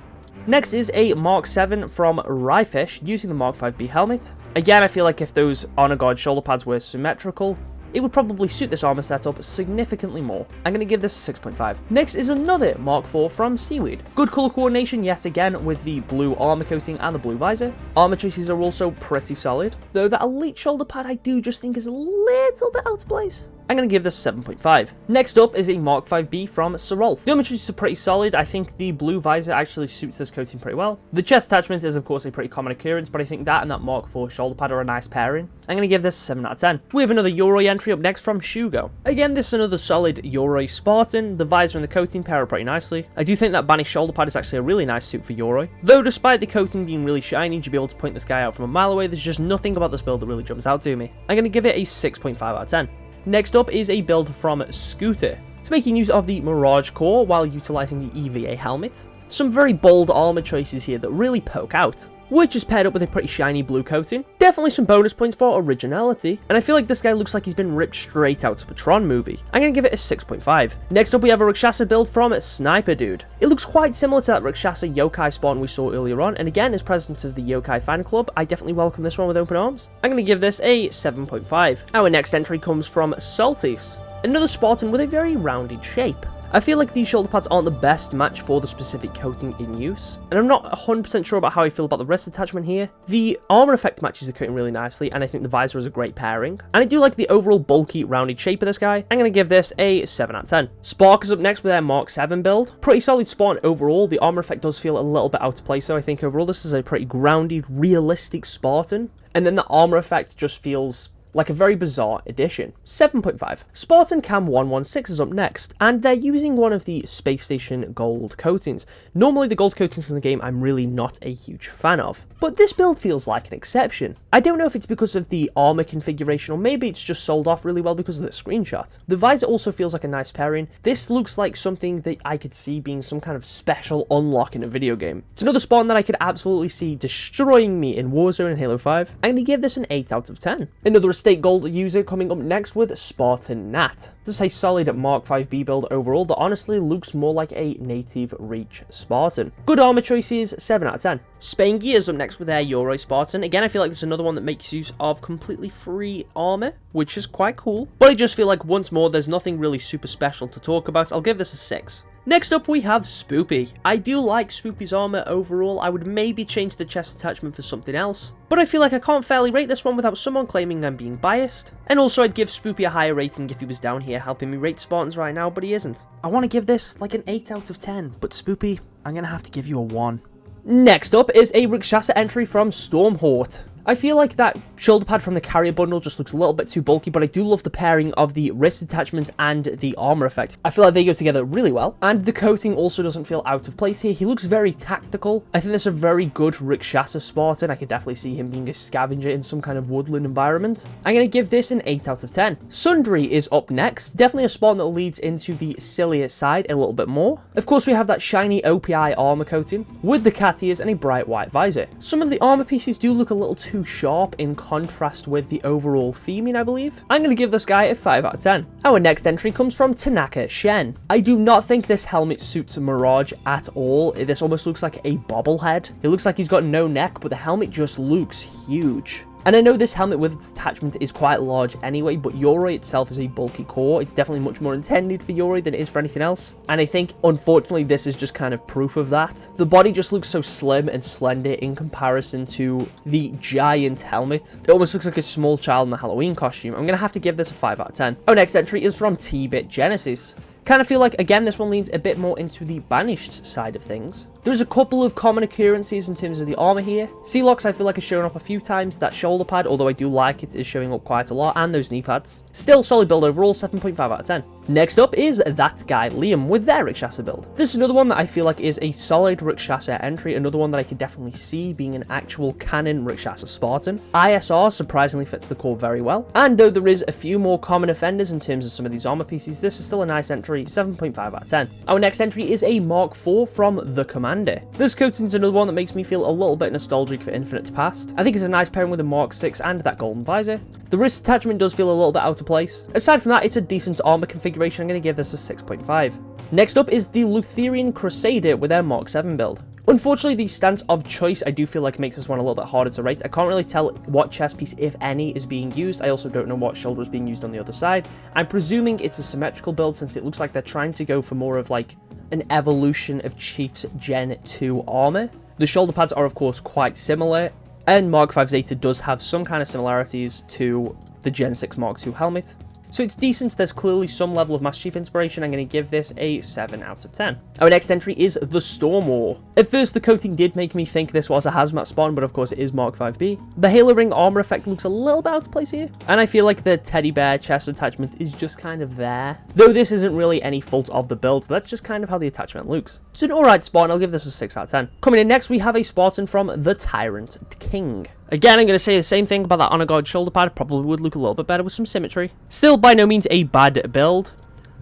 Next is a Mark 7 from Ryefish using the Mark 5B helmet. Again, I feel like if those Honor Guard shoulder pads were symmetrical, it would probably suit this armor setup significantly more. I'm going to give this a 6.5. Next is another Mark 4 from Seaweed. Good color coordination yet again with the blue armor coating and the blue visor. Armor choices are also pretty solid, though that elite shoulder pad I do just think is a little bit out of place. I'm going to give this a 7.5. Next up is a Mark 5B from Serolf. The armor choices are pretty solid. I think the blue visor actually suits this coating pretty well. The chest attachment is of course a pretty common occurrence, but I think that and that Mark 4 shoulder pad are a nice pairing. I'm going to give this a 7 out of 10. We have another Yoroi entry up next from Shugo. Again, this is another solid Yoroi Spartan. The visor and the coating pair up pretty nicely. I do think that banished shoulder pad is actually a really nice suit for Yoroi. Though despite the coating being really shiny, you'd be able to point this guy out from a mile away, there's just nothing about this build that really jumps out to me. I'm going to give it a 6.5 out of 10. Next up is a build from Scooter. It's making use of the Mirage core while utilizing the EVA helmet. Some very bold armor choices here that really poke out, which is paired up with a pretty shiny blue coating. Definitely some bonus points for originality, and I feel like this guy looks like he's been ripped straight out of a Tron movie. I'm going to give it a 6.5. Next up we have a Rakshasa build from Sniper Dude. It looks quite similar to that Rakshasa Yokai spawn we saw earlier on, and again as president of the Yokai fan club, I definitely welcome this one with open arms. I'm going to give this a 7.5. Our next entry comes from Saltis, another Spartan with a very rounded shape. I feel like these shoulder pads aren't the best match for the specific coating in use, and I'm not 100% sure about how I feel about the wrist attachment here. The armor effect matches the coating really nicely, and I think the visor is a great pairing. And I do like the overall bulky, rounded shape of this guy. I'm going to give this a 7 out of 10. Spark is up next with their Mark 7 build. Pretty solid spawn overall. The armor effect does feel a little bit out of place, so I think overall this is a pretty grounded, realistic Spartan. And then the armor effect just feels like a very bizarre addition. 7.5. Spartan Cam 116 is up next, and they're using one of the Space Station gold coatings. Normally the gold coatings in the game I'm really not a huge fan of, but this build feels like an exception. I don't know if it's because of the armor configuration, or maybe it's just sold off really well because of the screenshot. The visor also feels like a nice pairing. This looks like something that I could see being some kind of special unlock in a video game. It's another Spartan that I could absolutely see destroying me in Warzone and Halo 5. I'm going to give this an 8 out of 10. Another State Gold user coming up next with Spartan Nat. This is a solid Mark 5B build overall that honestly looks more like a native Reach Spartan. Good armor choices, 7 out of 10. Spangy is up next with their Yoroi Spartan. Again, I feel like this is another one that makes use of completely free armor, which is quite cool. But I just feel like once more, there's nothing really super special to talk about. I'll give this a 6. Next up we have Spoopy. I do like Spoopy's armor overall. I would maybe change the chest attachment for something else, but I feel like I can't fairly rate this one without someone claiming I'm being biased. And also I'd give Spoopy a higher rating if he was down here helping me rate Spartans right now, but he isn't. I want to give this like an 8 out of 10, but Spoopy, I'm going to have to give you a 1. Next up is a Rakshasa entry from Stormhort. I feel like that shoulder pad from the carrier bundle just looks a little bit too bulky, but I do love the pairing of the wrist attachment and the armor effect. I feel like they go together really well, and the coating also doesn't feel out of place here. He looks very tactical. I think this is a very good Rakshasa Spartan. I could definitely see him being a scavenger in some kind of woodland environment. I'm going to give this an 8 out of 10. Sundry is up next. Definitely a Spartan that leads into the sillier side a little bit more. Of course, we have that shiny OPI armor coating with the cat ears and a bright white visor. Some of the armor pieces do look a little too sharp in contrast with the overall theming, I believe. I'm going to give this guy a 5 out of 10. Our next entry comes from Tanaka Shen. I do not think this helmet suits Mirage at all. This almost looks like a bobblehead. It looks like he's got no neck, but the helmet just looks huge. And I know this helmet with its attachment is quite large anyway, but Yoroi itself is a bulky core. It's definitely much more intended for Yoroi than it is for anything else. And I think, unfortunately, this is just kind of proof of that. The body just looks so slim and slender in comparison to the giant helmet. It almost looks like a small child in a Halloween costume. I'm going to have to give this a 5 out of 10. Our next entry is from T-Bit Genesis. Kind of feel like, again, this one leans a bit more into the banished side of things. There's a couple of common occurrences in terms of the armor here. Sea-Locks I feel like has shown up a few times. That shoulder pad, although I do like it, is showing up quite a lot, and those knee pads. Still solid build overall, 7.5 out of 10. Next up is that guy Liam with their Rakshasa build. This is another one that I feel like is a solid Rakshasa entry, another one that I could definitely see being an actual canon Rakshasa Spartan. ISR surprisingly fits the core very well, and though there is a few more common offenders in terms of some of these armor pieces, this is still a nice entry, 7.5 out of 10. Our next entry is a Mark 4 from the Commander. This coating's another one that makes me feel a little bit nostalgic for Infinite's past. I think it's a nice pairing with the Mark 6 and that golden visor. The wrist attachment does feel a little bit out of place. Aside from that, it's a decent armor configuration. I'm going to give this a 6.5. Next up is the Lutherian Crusader with their Mark 7 build. Unfortunately, the stance of choice I do feel like makes this one a little bit harder to rate. I can't really tell what chest piece, if any, is being used. I also don't know what shoulder is being used on the other side. I'm presuming it's a symmetrical build since it looks like they're trying to go for more of like an evolution of Chief's Gen 2 armor. The shoulder pads are of course quite similar, and Mark 5 Zeta does have some kind of similarities to the Gen 6 Mark 2 helmet. So it's decent, there's clearly some level of Master Chief inspiration. I'm going to give this a 7 out of 10. Our next entry is the Storm War. At first, the coating did make me think this was a hazmat spawn, but of course it is Mark 5B. The Halo Ring armor effect looks a little bit out of place here, and I feel like the teddy bear chest attachment is just kind of there. Though this isn't really any fault of the build, that's just kind of how the attachment looks. It's an alright spawn, I'll give this a 6 out of 10. Coming in next, we have a Spartan from the Tyrant King. Again, I'm going to say the same thing about that honor guard shoulder pad. Probably would look a little bit better with some symmetry. Still, by no means a bad build.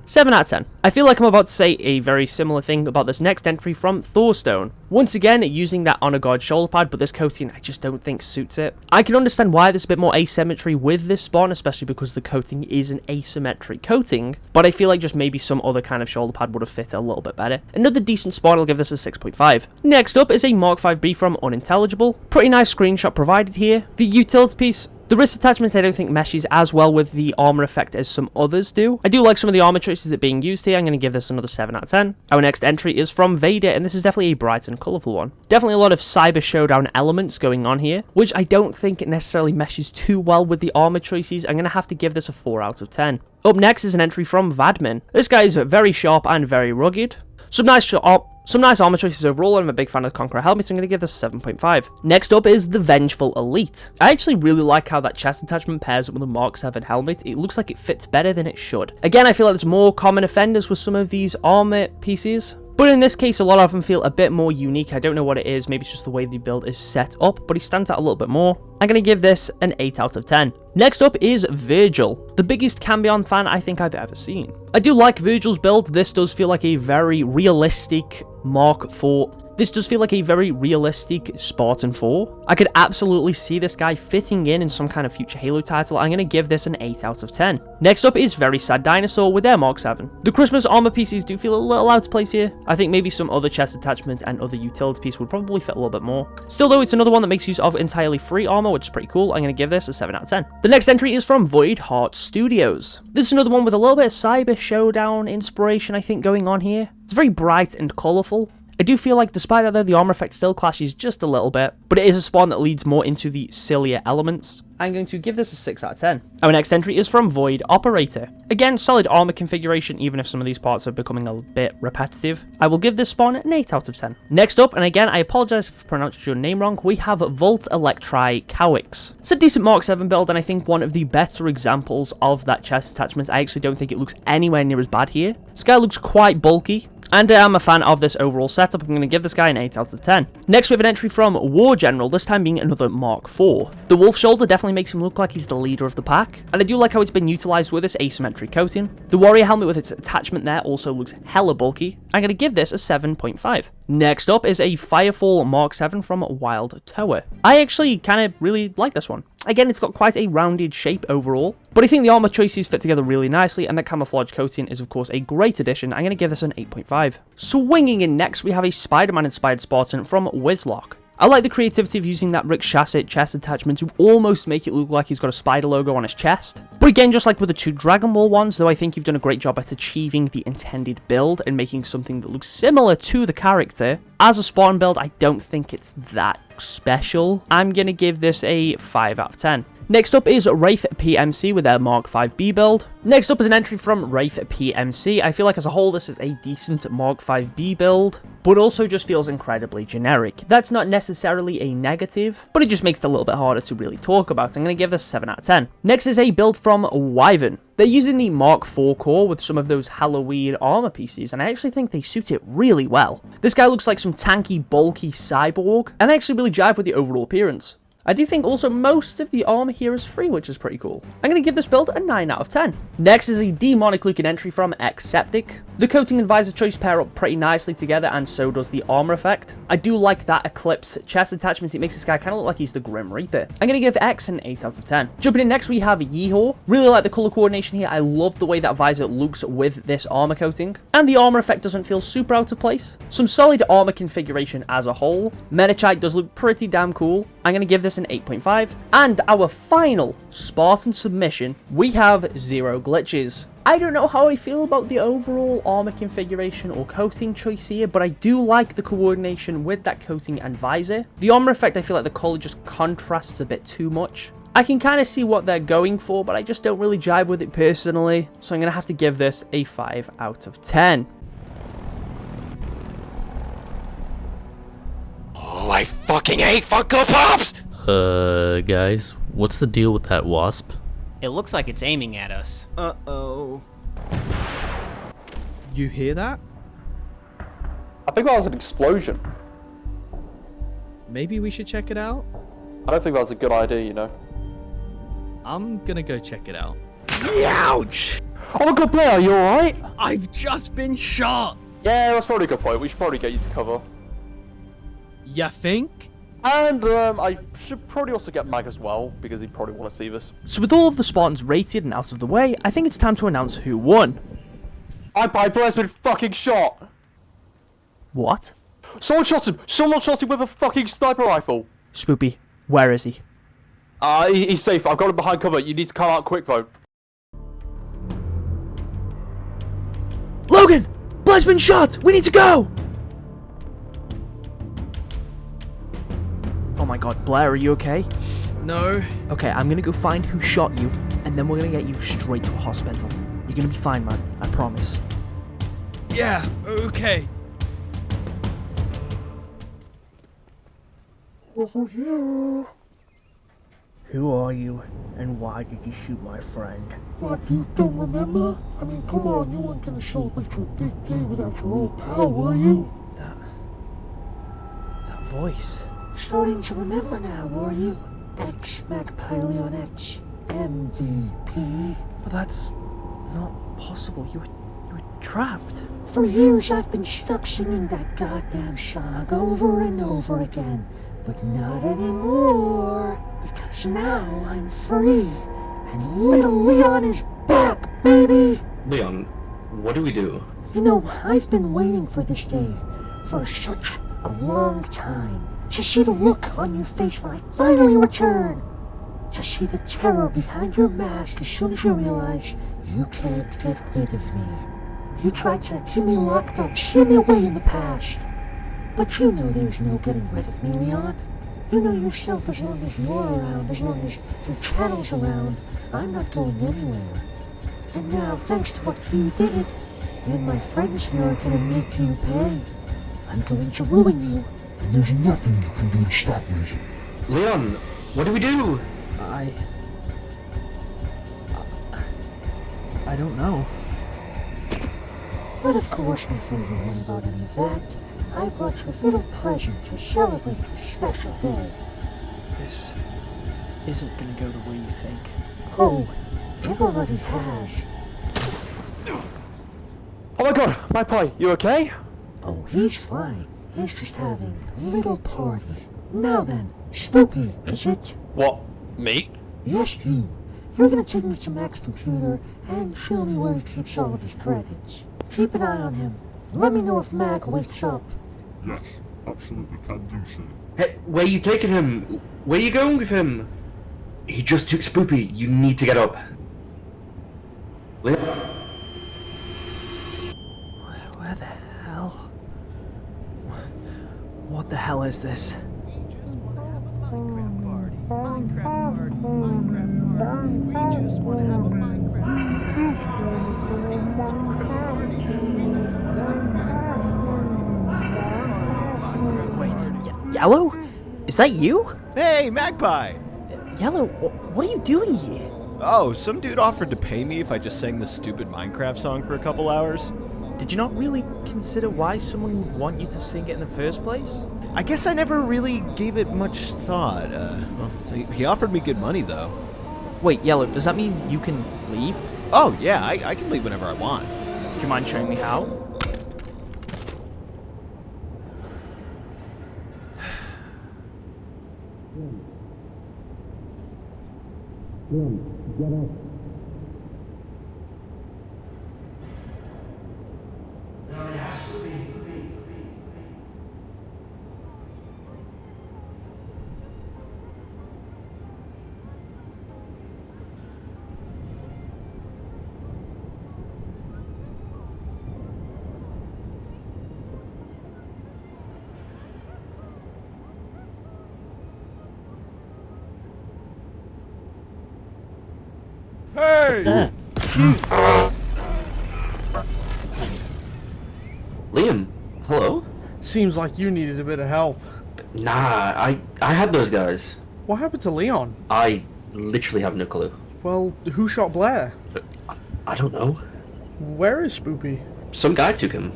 7 out of 10. I feel like I'm about to say a very similar thing about this next entry from Thorstone. Once again, using that honor guard shoulder pad, but this coating I just don't think suits it. I can understand why there's a bit more asymmetry with this spawn, especially because the coating is an asymmetric coating, but I feel like just maybe some other kind of shoulder pad would have fit a little bit better. Another decent spawn, I'll give this a 6.5. Next up is a Mark 5B from Unintelligible. Pretty nice screenshot provided here. The utility piece, the wrist attachment I don't think meshes as well with the armor effect as some others do. I do like some of the armor choices that are being used here. I'm going to give this another 7 out of 10. Our next entry is from Vader, and this is definitely a bright and colourful one. Definitely a lot of Cyber Showdown elements going on here, which I don't think it necessarily meshes too well with the armor choices. I'm going to have to give this a 4 out of 10. Up next is an entry from Vadman. This guy is very sharp and very rugged. Some nice armor choices overall, and I'm a big fan of the Conqueror helmet, so I'm going to give this a 7.5. Next up is the Vengeful Elite. I actually really like how that chest attachment pairs up with the Mark 7 helmet. It looks like it fits better than it should. Again, I feel like there's more common offenders with some of these armor pieces, but in this case, a lot of them feel a bit more unique. I don't know what it is. Maybe it's just the way the build is set up, but he stands out a little bit more. I'm going to give this an 8 out of 10. Next up is Virgil, the biggest Cambion fan I think I've ever seen. I do like Virgil's build. This does feel like a very realistic Mark IV. This does feel like a very realistic Spartan 4. I could absolutely see this guy fitting in some kind of future Halo title. I'm going to give this an 8 out of 10. Next up is Very Sad Dinosaur with their Mark 7. The Christmas armor pieces do feel a little out of place here. I think maybe some other chest attachment and other utility piece would probably fit a little bit more. Still though, it's another one that makes use of entirely free armor, which is pretty cool. I'm going to give this a 7 out of 10. The next entry is from Void Heart Studios. This is another one with a little bit of Cyber Showdown inspiration, I think, going on here. It's very bright and colourful. I do feel like despite that though, the armor effect still clashes just a little bit, but it is a spawn that leads more into the sillier elements. I'm going to give this a 6 out of 10. Our next entry is from Void Operator. Again, solid armor configuration, even if some of these parts are becoming a bit repetitive. I will give this spawn an 8 out of 10. Next up, and again, I apologize if I pronounced your name wrong, we have Volt Electri Cowix. It's a decent Mark 7 build, and I think one of the better examples of that chest attachment. I actually don't think it looks anywhere near as bad here. This guy looks quite bulky, and I am a fan of this overall setup. I'm going to give this guy an 8 out of 10. Next, we have an entry from War General, this time being another Mark IV. The Wolf Shoulder definitely makes him look like he's the leader of the pack, and I do like how it's been utilized with this asymmetric coating. The Warrior helmet with its attachment there also looks hella bulky. I'm going to give this a 7.5. Next up is a Firefall Mark 7 from Wild Tower. I actually kind of really like this one. Again, it's got quite a rounded shape overall, but I think the armor choices fit together really nicely, and the camouflage coating is of course a great addition. I'm going to give this an 8.5. Swinging in next, we have a Spider-Man inspired Spartan from Wizlock. I like the creativity of using that Rick Chassit chest attachment to almost make it look like he's got a spider logo on his chest. But again, just like with the two Dragon Ball ones, though I think you've done a great job at achieving the intended build and making something that looks similar to the character. As a Spartan build, I don't think it's that special. I'm going to give this a 5 out of 10. Next up is Wraith PMC with their Mark 5B build. Next up is an entry from Wraith PMC. I feel like as a whole this is a decent Mark 5B build, but also just feels incredibly generic. That's not necessarily a negative, but it just makes it a little bit harder to really talk about. I'm going to give this 7 out of 10. Next is a build from Wyvern. They're using the Mark IV core with some of those Halloween armor pieces, and I actually think they suit it really well. This guy looks like some tanky, bulky cyborg, and I actually really jive with the overall appearance. I do think also most of the armor here is free, which is pretty cool. I'm going to give this build a 9 out of 10. Next is a demonic looking entry from Xceptic. The coating and visor choice pair up pretty nicely together, and so does the armor effect. I do like that Eclipse chest attachment. It makes this guy kind of look like he's the Grim Reaper. I'm going to give X an 8 out of 10. Jumping in next, we have Yeehaw. Really like the color coordination here. I love the way that visor looks with this armor coating. And the armor effect doesn't feel super out of place. Some solid armor configuration as a whole. Medichite does look pretty damn cool. I'm going to give this an 8.5. And our final Spartan submission, we have ZeroGlitches. I don't know how I feel about the overall armor configuration or coating choice here, but I do like the coordination with that coating and visor. The armor effect, I feel like the color just contrasts a bit too much. I can kind of see what they're going for, but I just don't really jive with it personally, so I'm going to have to give this a 5 out of 10. Oh, I fucking hate Funko Pops! Guys, what's the deal with that wasp? It looks like it's aiming at us. Uh-oh. You hear that? I think that was an explosion. Maybe we should check it out? I don't think that was a good idea, you know. I'm gonna go check it out. Ouch! Oh my god, Blair, are you alright? I've just been shot! Yeah, that's probably a good point. We should probably get you to cover. Ya think? And I should probably also get Mag as well, because he'd probably want to see this. So with all of the Spartans rated and out of the way, I think it's time to announce who won. Blair's been fucking shot! What? Someone shot him! Someone shot him with a fucking sniper rifle! Spoopy, where is he? He's safe. I've got him behind cover. You need to come out quick, though. Logan! Blair's been shot! We need to go! Oh my god, Blair, are you okay? No. Okay, I'm gonna go find who shot you, and then we're gonna get you straight to a hospital. You're gonna be fine, man. I promise. Yeah, okay. Over here. Who are you, and why did you shoot my friend? What, you don't remember? I mean, come on, you weren't gonna celebrate your big day without your old pal, were you? That voice. Starting to remember now, were you? Ex-Macpyleon MVP. But that's not possible. You were trapped. For years I've been stuck singing that goddamn song over and over again. But not anymore. Because now I'm free. And little Leon is back, baby! Leon, what do we do? You know, I've been waiting for this day for such a long time. To see the look on your face when I finally return. To see the terror behind your mask as soon as you realize you can't get rid of me. You tried to keep me locked up, seal me away in the past. But you know there's no getting rid of me, Leon. You know yourself, as long as you're around, as long as your channel's around, I'm not going anywhere. And now, thanks to what you did, me and my friends here are gonna make you pay. I'm going to ruin you. And there's nothing you can do to stop me. Leon, what do we do? I don't know. But of course, before you worry about any of that, I brought you a little present to celebrate your special day. This isn't gonna go the way you think. Oh, it already has. Oh my god, my pie, you okay? Oh, he's fine. He's just having a little party. Now then, Spoopy, is it? What, me? Yes, you. You're gonna take me to Mac's computer and show me where he keeps all of his credits. Keep an eye on him. Let me know if Mac wakes up. Yes, absolutely can do so. Hey, where are you taking him? Where are you going with him? He just took Spoopy. You need to get up. Leon? Where the hell? What the hell is this? We just want to have a Minecraft party. Minecraft party. Minecraft party. We just want to have a Minecraft party. Minecraft party. We just want to have a Minecraft party. Wait, Yellow? Is that you? Hey, Magpie! Yellow, what are you doing here? Oh, some dude offered to pay me if I just sang this stupid Minecraft song for a couple hours. Did you not really consider why someone would want you to sing it in the first place? I guess I never really gave it much thought. He offered me good money, though. Wait, Yellow, does that mean you can leave? Oh, yeah, I can leave whenever I want. Do you mind showing me how? Get up. Hey! Liam, hello? Seems like you needed a bit of help. Nah, I had those guys. What happened to Leon? I literally have no clue. Well, who shot Blair? I don't know. Where is Spoopy? Some guy took him.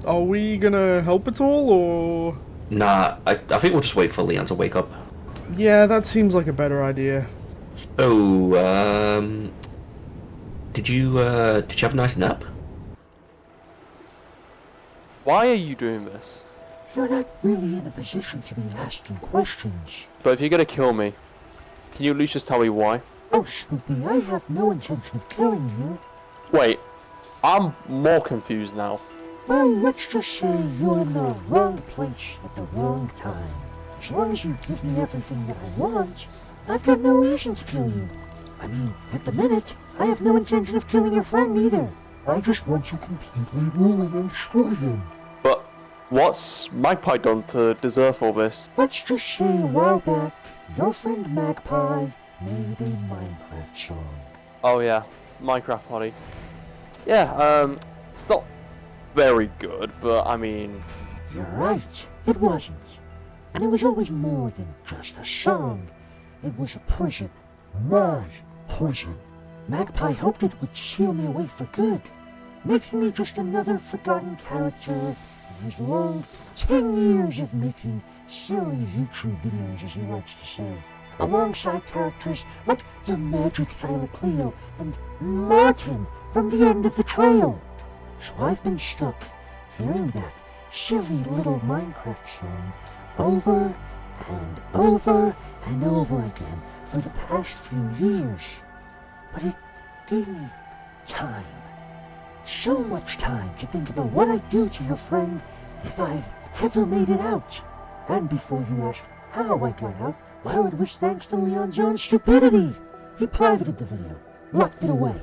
Are we gonna help at all, or...? Nah, I think we'll just wait for Leon to wake up. Yeah, that seems like a better idea. Oh, did you have a nice nap? Why are you doing this? You're not really in a position to be asking questions. But if you're gonna kill me, can you at least just tell me why? Oh, Spoopy, I have no intention of killing you. Wait, I'm more confused now. Well, let's just say you're in the wrong place at the wrong time. As long as you give me everything that I want, I've got no reason to kill you. I mean, at the minute, I have no intention of killing your friend either. I just want to completely ruin and destroy him. But what's Magpie done to deserve all this? Let's just say a while back, your friend Magpie made a Minecraft song. Oh yeah, Minecraft party. Yeah, it's not very good, but I mean... You're right, it wasn't. And it was always more than just a song. It was a prison. My prison. Magpie hoped it would seal me away for good, making me just another forgotten character in his long 10 years of making silly YouTube videos, as he likes to say, alongside characters like the Magic Thylacleo and Martin from the end of the trail. So I've been stuck hearing that silly little Minecraft song over and over and over again for the past few years. But it gave me time. So much time to think about what I'd do to your friend if I ever made it out. And before you ask how I got out, well, it was thanks to Leon's own stupidity. He privated the video, locked it away.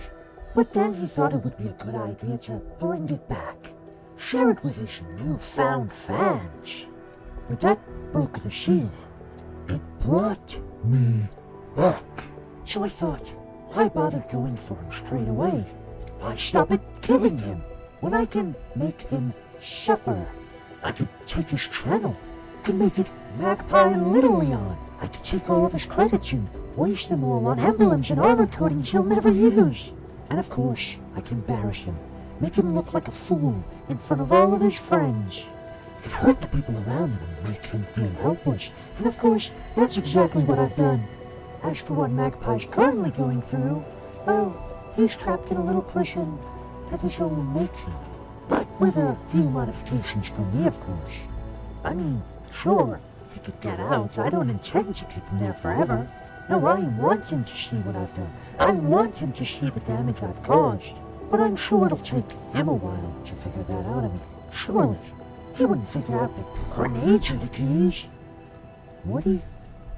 But then he thought it would be a good idea to bring it back, share it with his newfound fans. But that broke the seal. It brought me back. So I thought, why bother going for him straight away? Why stop at killing him when I can make him suffer? I could take his channel, I could make it Magpie Little Leon. I could take all of his credits and waste them all on emblems and armor coatings he'll never use. And of course, I can embarrass him, make him look like a fool in front of all of his friends. I could hurt the people around him and make him feel helpless. And of course, that's exactly what I've done. As for what Magpie's currently going through, well, he's trapped in a little prison of his own making. But with a few modifications from me, of course. I mean, sure, he could get out. I don't intend to keep him there forever. No, I want him to see what I've done. I want him to see the damage I've caused. But I'm sure it'll take him a while to figure that out. I mean, surely, he wouldn't figure out that grenades are the keys. Would he?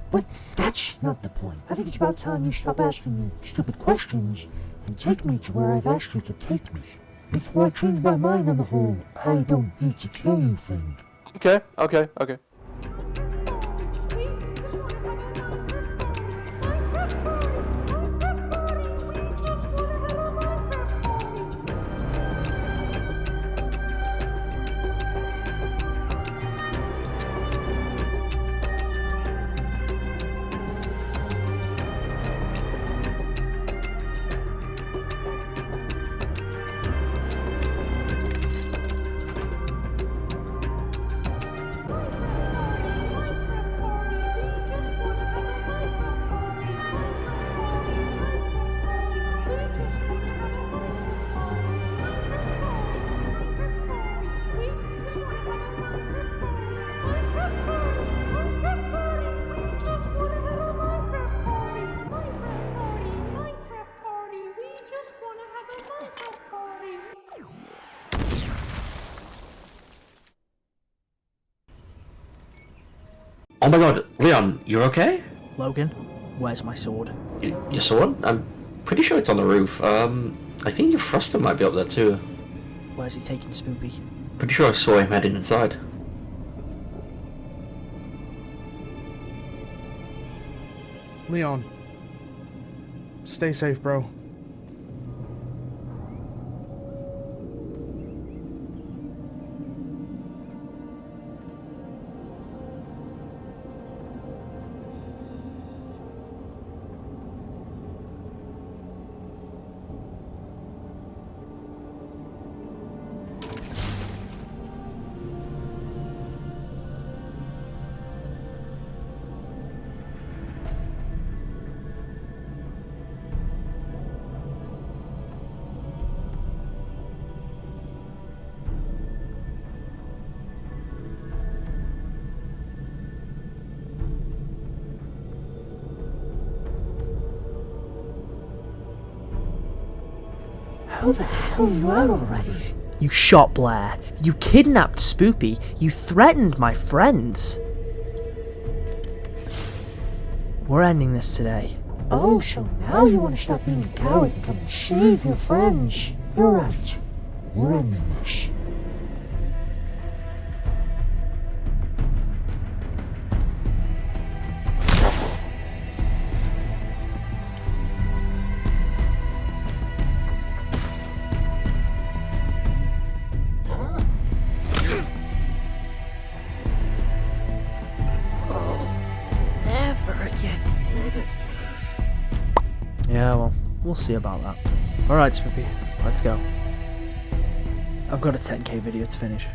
But that's not the point. I think it's about time you stop asking me stupid questions and take me to where I've asked you to take me. Before I change my mind on the whole I don't need to kill you thing. Okay. Oh my god, Leon, you're okay? Logan, where's my sword? Your sword? I'm pretty sure it's on the roof. I think your thruster might be up there too. Where's he taking Spoopy? Pretty sure I saw him heading inside. Leon. Stay safe, bro. How the hell are you out already? You shot Blair. You kidnapped Spoopy. You threatened my friends. We're ending this today. Oh, so now you want to stop being a coward and come and save your friends. You're right. We're ending this. Yeah, well, we'll see about that. Alright, Spoopy, let's go. I've got a 10k video to finish.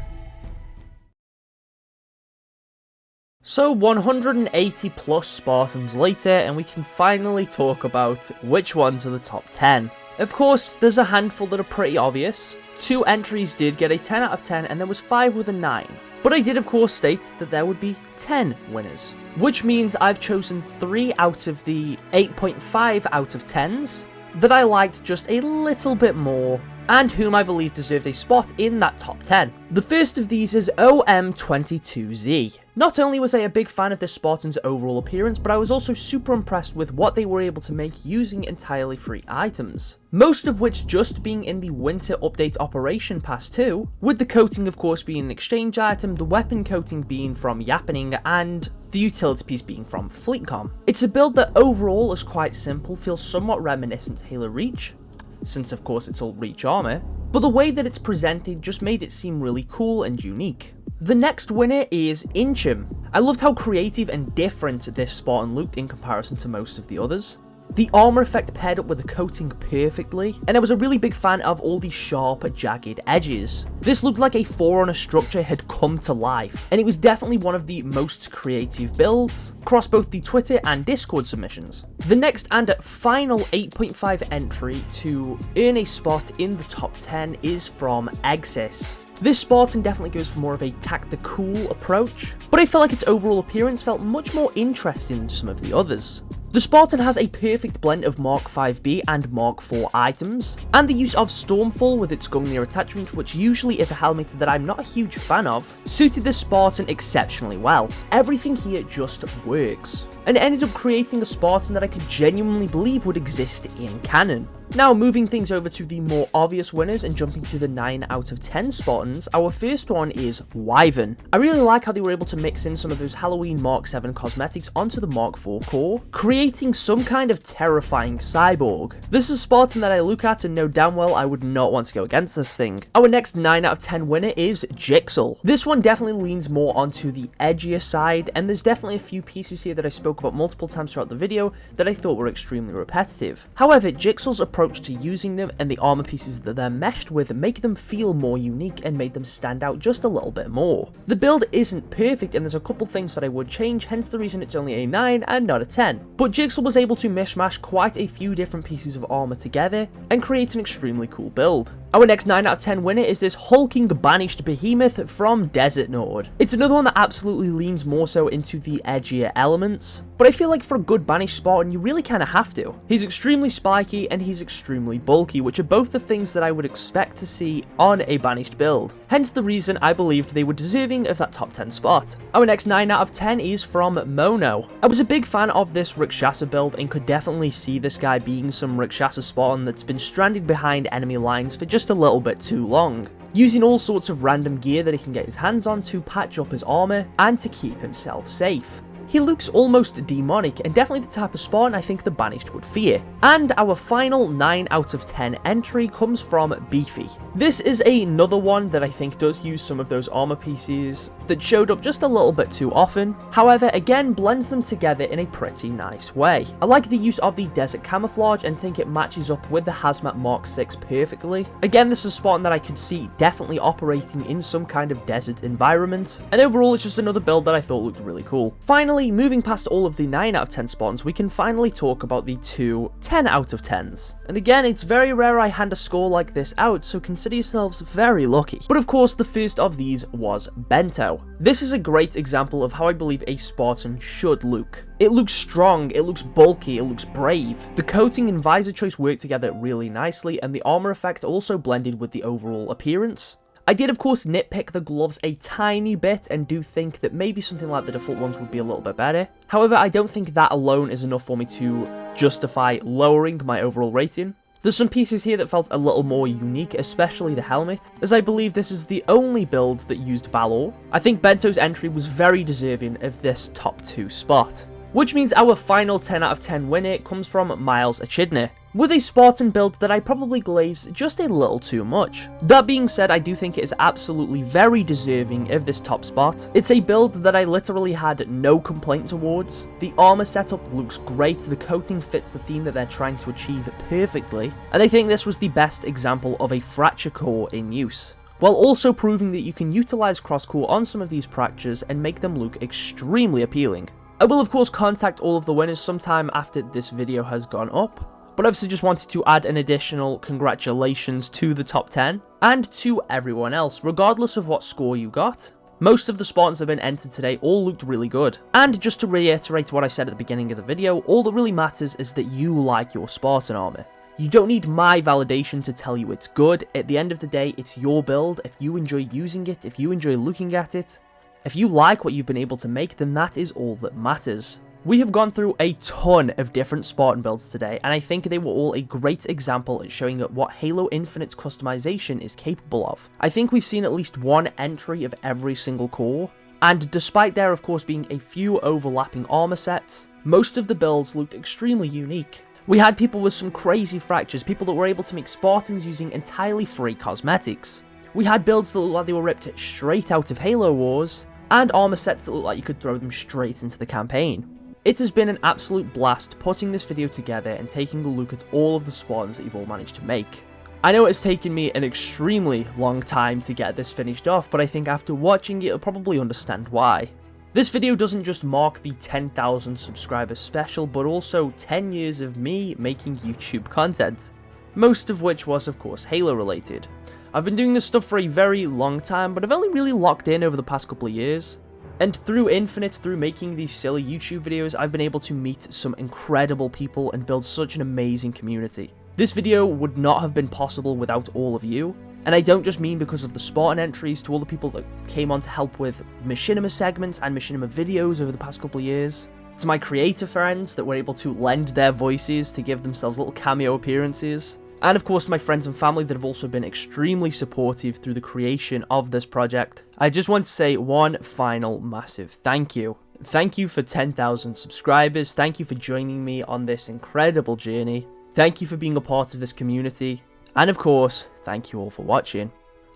So 180 plus Spartans later, and we can finally talk about which ones are the top 10. Of course, there's a handful that are pretty obvious. 2 entries did get a 10 out of 10, and there was 5 with a 9. But I did of course state that there would be 10 winners, which means I've chosen 3 out of the 8.5 out of 10s that I liked just a little bit more, and whom I believe deserved a spot in that top 10. The first of these is OM22Z. Not only was I a big fan of this Spartan's overall appearance, but I was also super impressed with what they were able to make using entirely free items. Most of which just being in the Winter Update Operation Pass 2, with the coating of course being an exchange item, the weapon coating being from Yappening, and the utility piece being from Fleetcom. It's a build that overall is quite simple, feels somewhat reminiscent to Halo Reach, since of course it's all Reach armor, but the way that it's presented just made it seem really cool and unique. The next winner is Inchum. I loved how creative and different this Spartan looked in comparison to most of the others. The armor effect paired up with the coating perfectly, and I was a really big fan of all the sharp, jagged edges. This looked like a Forerunner structure had come to life, and it was definitely one of the most creative builds across both the Twitter and Discord submissions. The next and final 8.5 entry to earn a spot in the top 10 is from Exis. This Spartan definitely goes for more of a tactical approach, but I felt like its overall appearance felt much more interesting than some of the others. The Spartan has a perfect blend of Mark 5B and Mark 4 items, and the use of Stormfall with its Gungnir attachment, which usually is a helmet that I'm not a huge fan of, suited the Spartan exceptionally well. Everything here just works, and it ended up creating a Spartan that I could genuinely believe would exist in canon. Now moving things over to the more obvious winners and jumping to the 9 out of 10 Spartans, our first one is Wyvern. I really like how they were able to mix in some of those Halloween Mark 7 cosmetics onto the Mark 4 core, creating some kind of terrifying cyborg. This is a Spartan that I look at and know damn well I would not want to go against this thing. Our next 9 out of 10 winner is Jigsaw. This one definitely leans more onto the edgier side, and there's definitely a few pieces here that I spoke about multiple times throughout the video that I thought were extremely repetitive. However, Jigsaw's approach to using them and the armor pieces that they're meshed with make them feel more unique and made them stand out just a little bit more. The build isn't perfect and there's a couple things that I would change, hence the reason it's only a 9 and not a 10. But Jigsaw was able to mishmash quite a few different pieces of armor together and create an extremely cool build. Our next 9 out of 10 winner is this hulking banished behemoth from Desert Nord. It's another one that absolutely leans more so into the edgier elements, but I feel like for a good banished Spartan you really kind of have to. He's extremely spiky and he's extremely bulky, which are both the things that I would expect to see on a banished build, hence the reason I believed they were deserving of that top 10 spot. Our next 9 out of 10 is from Mono. I was a big fan of this Rakshasa build and could definitely see this guy being some Rakshasa Spartan that's been stranded behind enemy lines for just a little bit too long, using all sorts of random gear that he can get his hands on to patch up his armor and to keep himself safe. He looks almost demonic and definitely the type of Spartan I think the banished would fear. And our final 9 out of 10 entry comes from Beefy. This is another one that I think does use some of those armor pieces that showed up just a little bit too often, however again blends them together in a pretty nice way. I like the use of the desert camouflage and think it matches up with the Hazmat Mark 6 perfectly. Again, this is a Spartan that I could see definitely operating in some kind of desert environment, and overall it's just another build that I thought looked really cool. Finally, moving past all of the 9 out of 10 Spartans, we can finally talk about the 2 10 out of 10s. And again, it's very rare I hand a score like this out, so consider yourselves very lucky. But of course, the first of these was Bento. This is a great example of how I believe a Spartan should look. It looks strong, it looks bulky, it looks brave. The coating and visor choice work together really nicely, and the armor effect also blended with the overall appearance. I did of course nitpick the gloves a tiny bit and do think that maybe something like the default ones would be a little bit better. However, I don't think that alone is enough for me to justify lowering my overall rating. There's some pieces here that felt a little more unique, especially the helmet, as I believe this is the only build that used Balor. I think Bento's entry was very deserving of this top 2 spot. Which means our final 10 out of 10 winner comes from Miles Echidna, with a Spartan build that I probably glazed just a little too much. That being said, I do think it is absolutely very deserving of this top spot. It's a build that I literally had no complaint towards. The armor setup looks great, the coating fits the theme that they're trying to achieve perfectly, and I think this was the best example of a fracture core in use, while also proving that you can utilize crosscore on some of these fractures and make them look extremely appealing. I will of course contact all of the winners sometime after this video has gone up, but obviously just wanted to add an additional congratulations to the top 10, and to everyone else, regardless of what score you got. Most of the Spartans that have been entered today all looked really good. And just to reiterate what I said at the beginning of the video, all that really matters is that you like your Spartan armor. You don't need my validation to tell you it's good. At the end of the day, it's your build. If you enjoy using it, if you enjoy looking at it, if you like what you've been able to make, then that is all that matters. We have gone through a ton of different Spartan builds today, and I think they were all a great example at showing what Halo Infinite's customization is capable of. I think we've seen at least one entry of every single core, and despite there of course being a few overlapping armor sets, most of the builds looked extremely unique. We had people with some crazy fractures, people that were able to make Spartans using entirely free cosmetics. We had builds that looked like they were ripped straight out of Halo Wars, and armor sets that look like you could throw them straight into the campaign. It has been an absolute blast putting this video together and taking a look at all of the Spartans that you've all managed to make. I know it's taken me an extremely long time to get this finished off, but I think after watching it, you'll probably understand why. This video doesn't just mark the 10,000 subscribers special, but also 10 years of me making YouTube content, most of which was of course Halo related. I've been doing this stuff for a very long time, but I've only really locked in over the past couple of years. And through Infinite, through making these silly YouTube videos, I've been able to meet some incredible people and build such an amazing community. This video would not have been possible without all of you, and I don't just mean because of the Spartan entries, to all the people that came on to help with Machinima segments and Machinima videos over the past couple of years, to my creator friends that were able to lend their voices to give themselves little cameo appearances, and of course my friends and family that have also been extremely supportive through the creation of this project. I just want to say one final massive thank you. Thank you for 10,000 subscribers, thank you for joining me on this incredible journey, thank you for being a part of this community, and of course, thank you all for watching.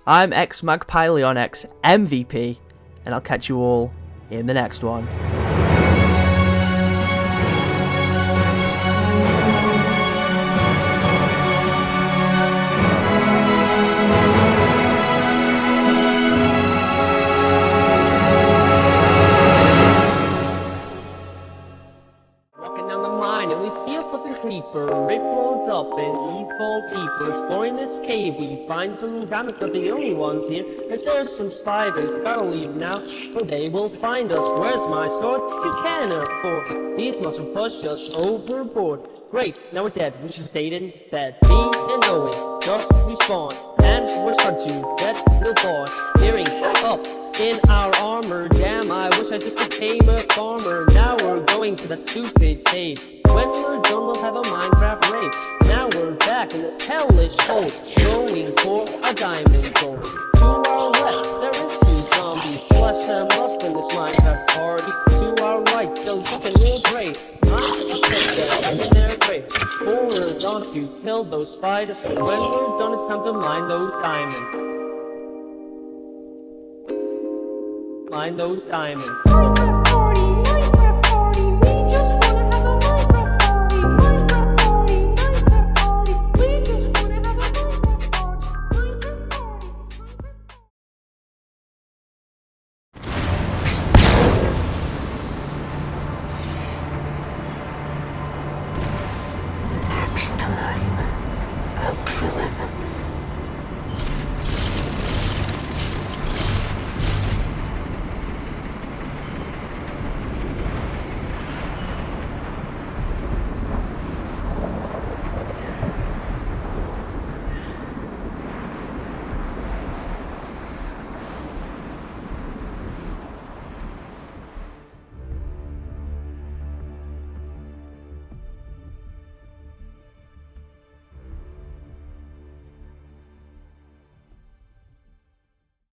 I'm XMagpyLeonX MVP, and I'll catch you all in the next one. Walking down the line and we see a flipping creeper. Rick rolls up and he falls keep exploring this cave. We find some diamonds, not the only ones here. As there's some spiders, gotta leave now, or they will find us. Where's my sword? You can't afford. These must will push us overboard. Great, now we're dead. We should stayed in bed. Me and Owen just respawned, and we're starting to get real bored. Gearing up in our armor. Damn, I wish I just became a farmer. Now we're going to that stupid cave. When we're done, we'll have a Minecraft raid. Now we're back in this hellish hole, going for a diamond gold. To our left, there is two zombies. Slash them up in this Minecraft party. To our right, those looking real great. I'm take them in their grave. Forward on to kill those spiders. When we're done, it's time to mine those diamonds. Mine those diamonds. Minecraft party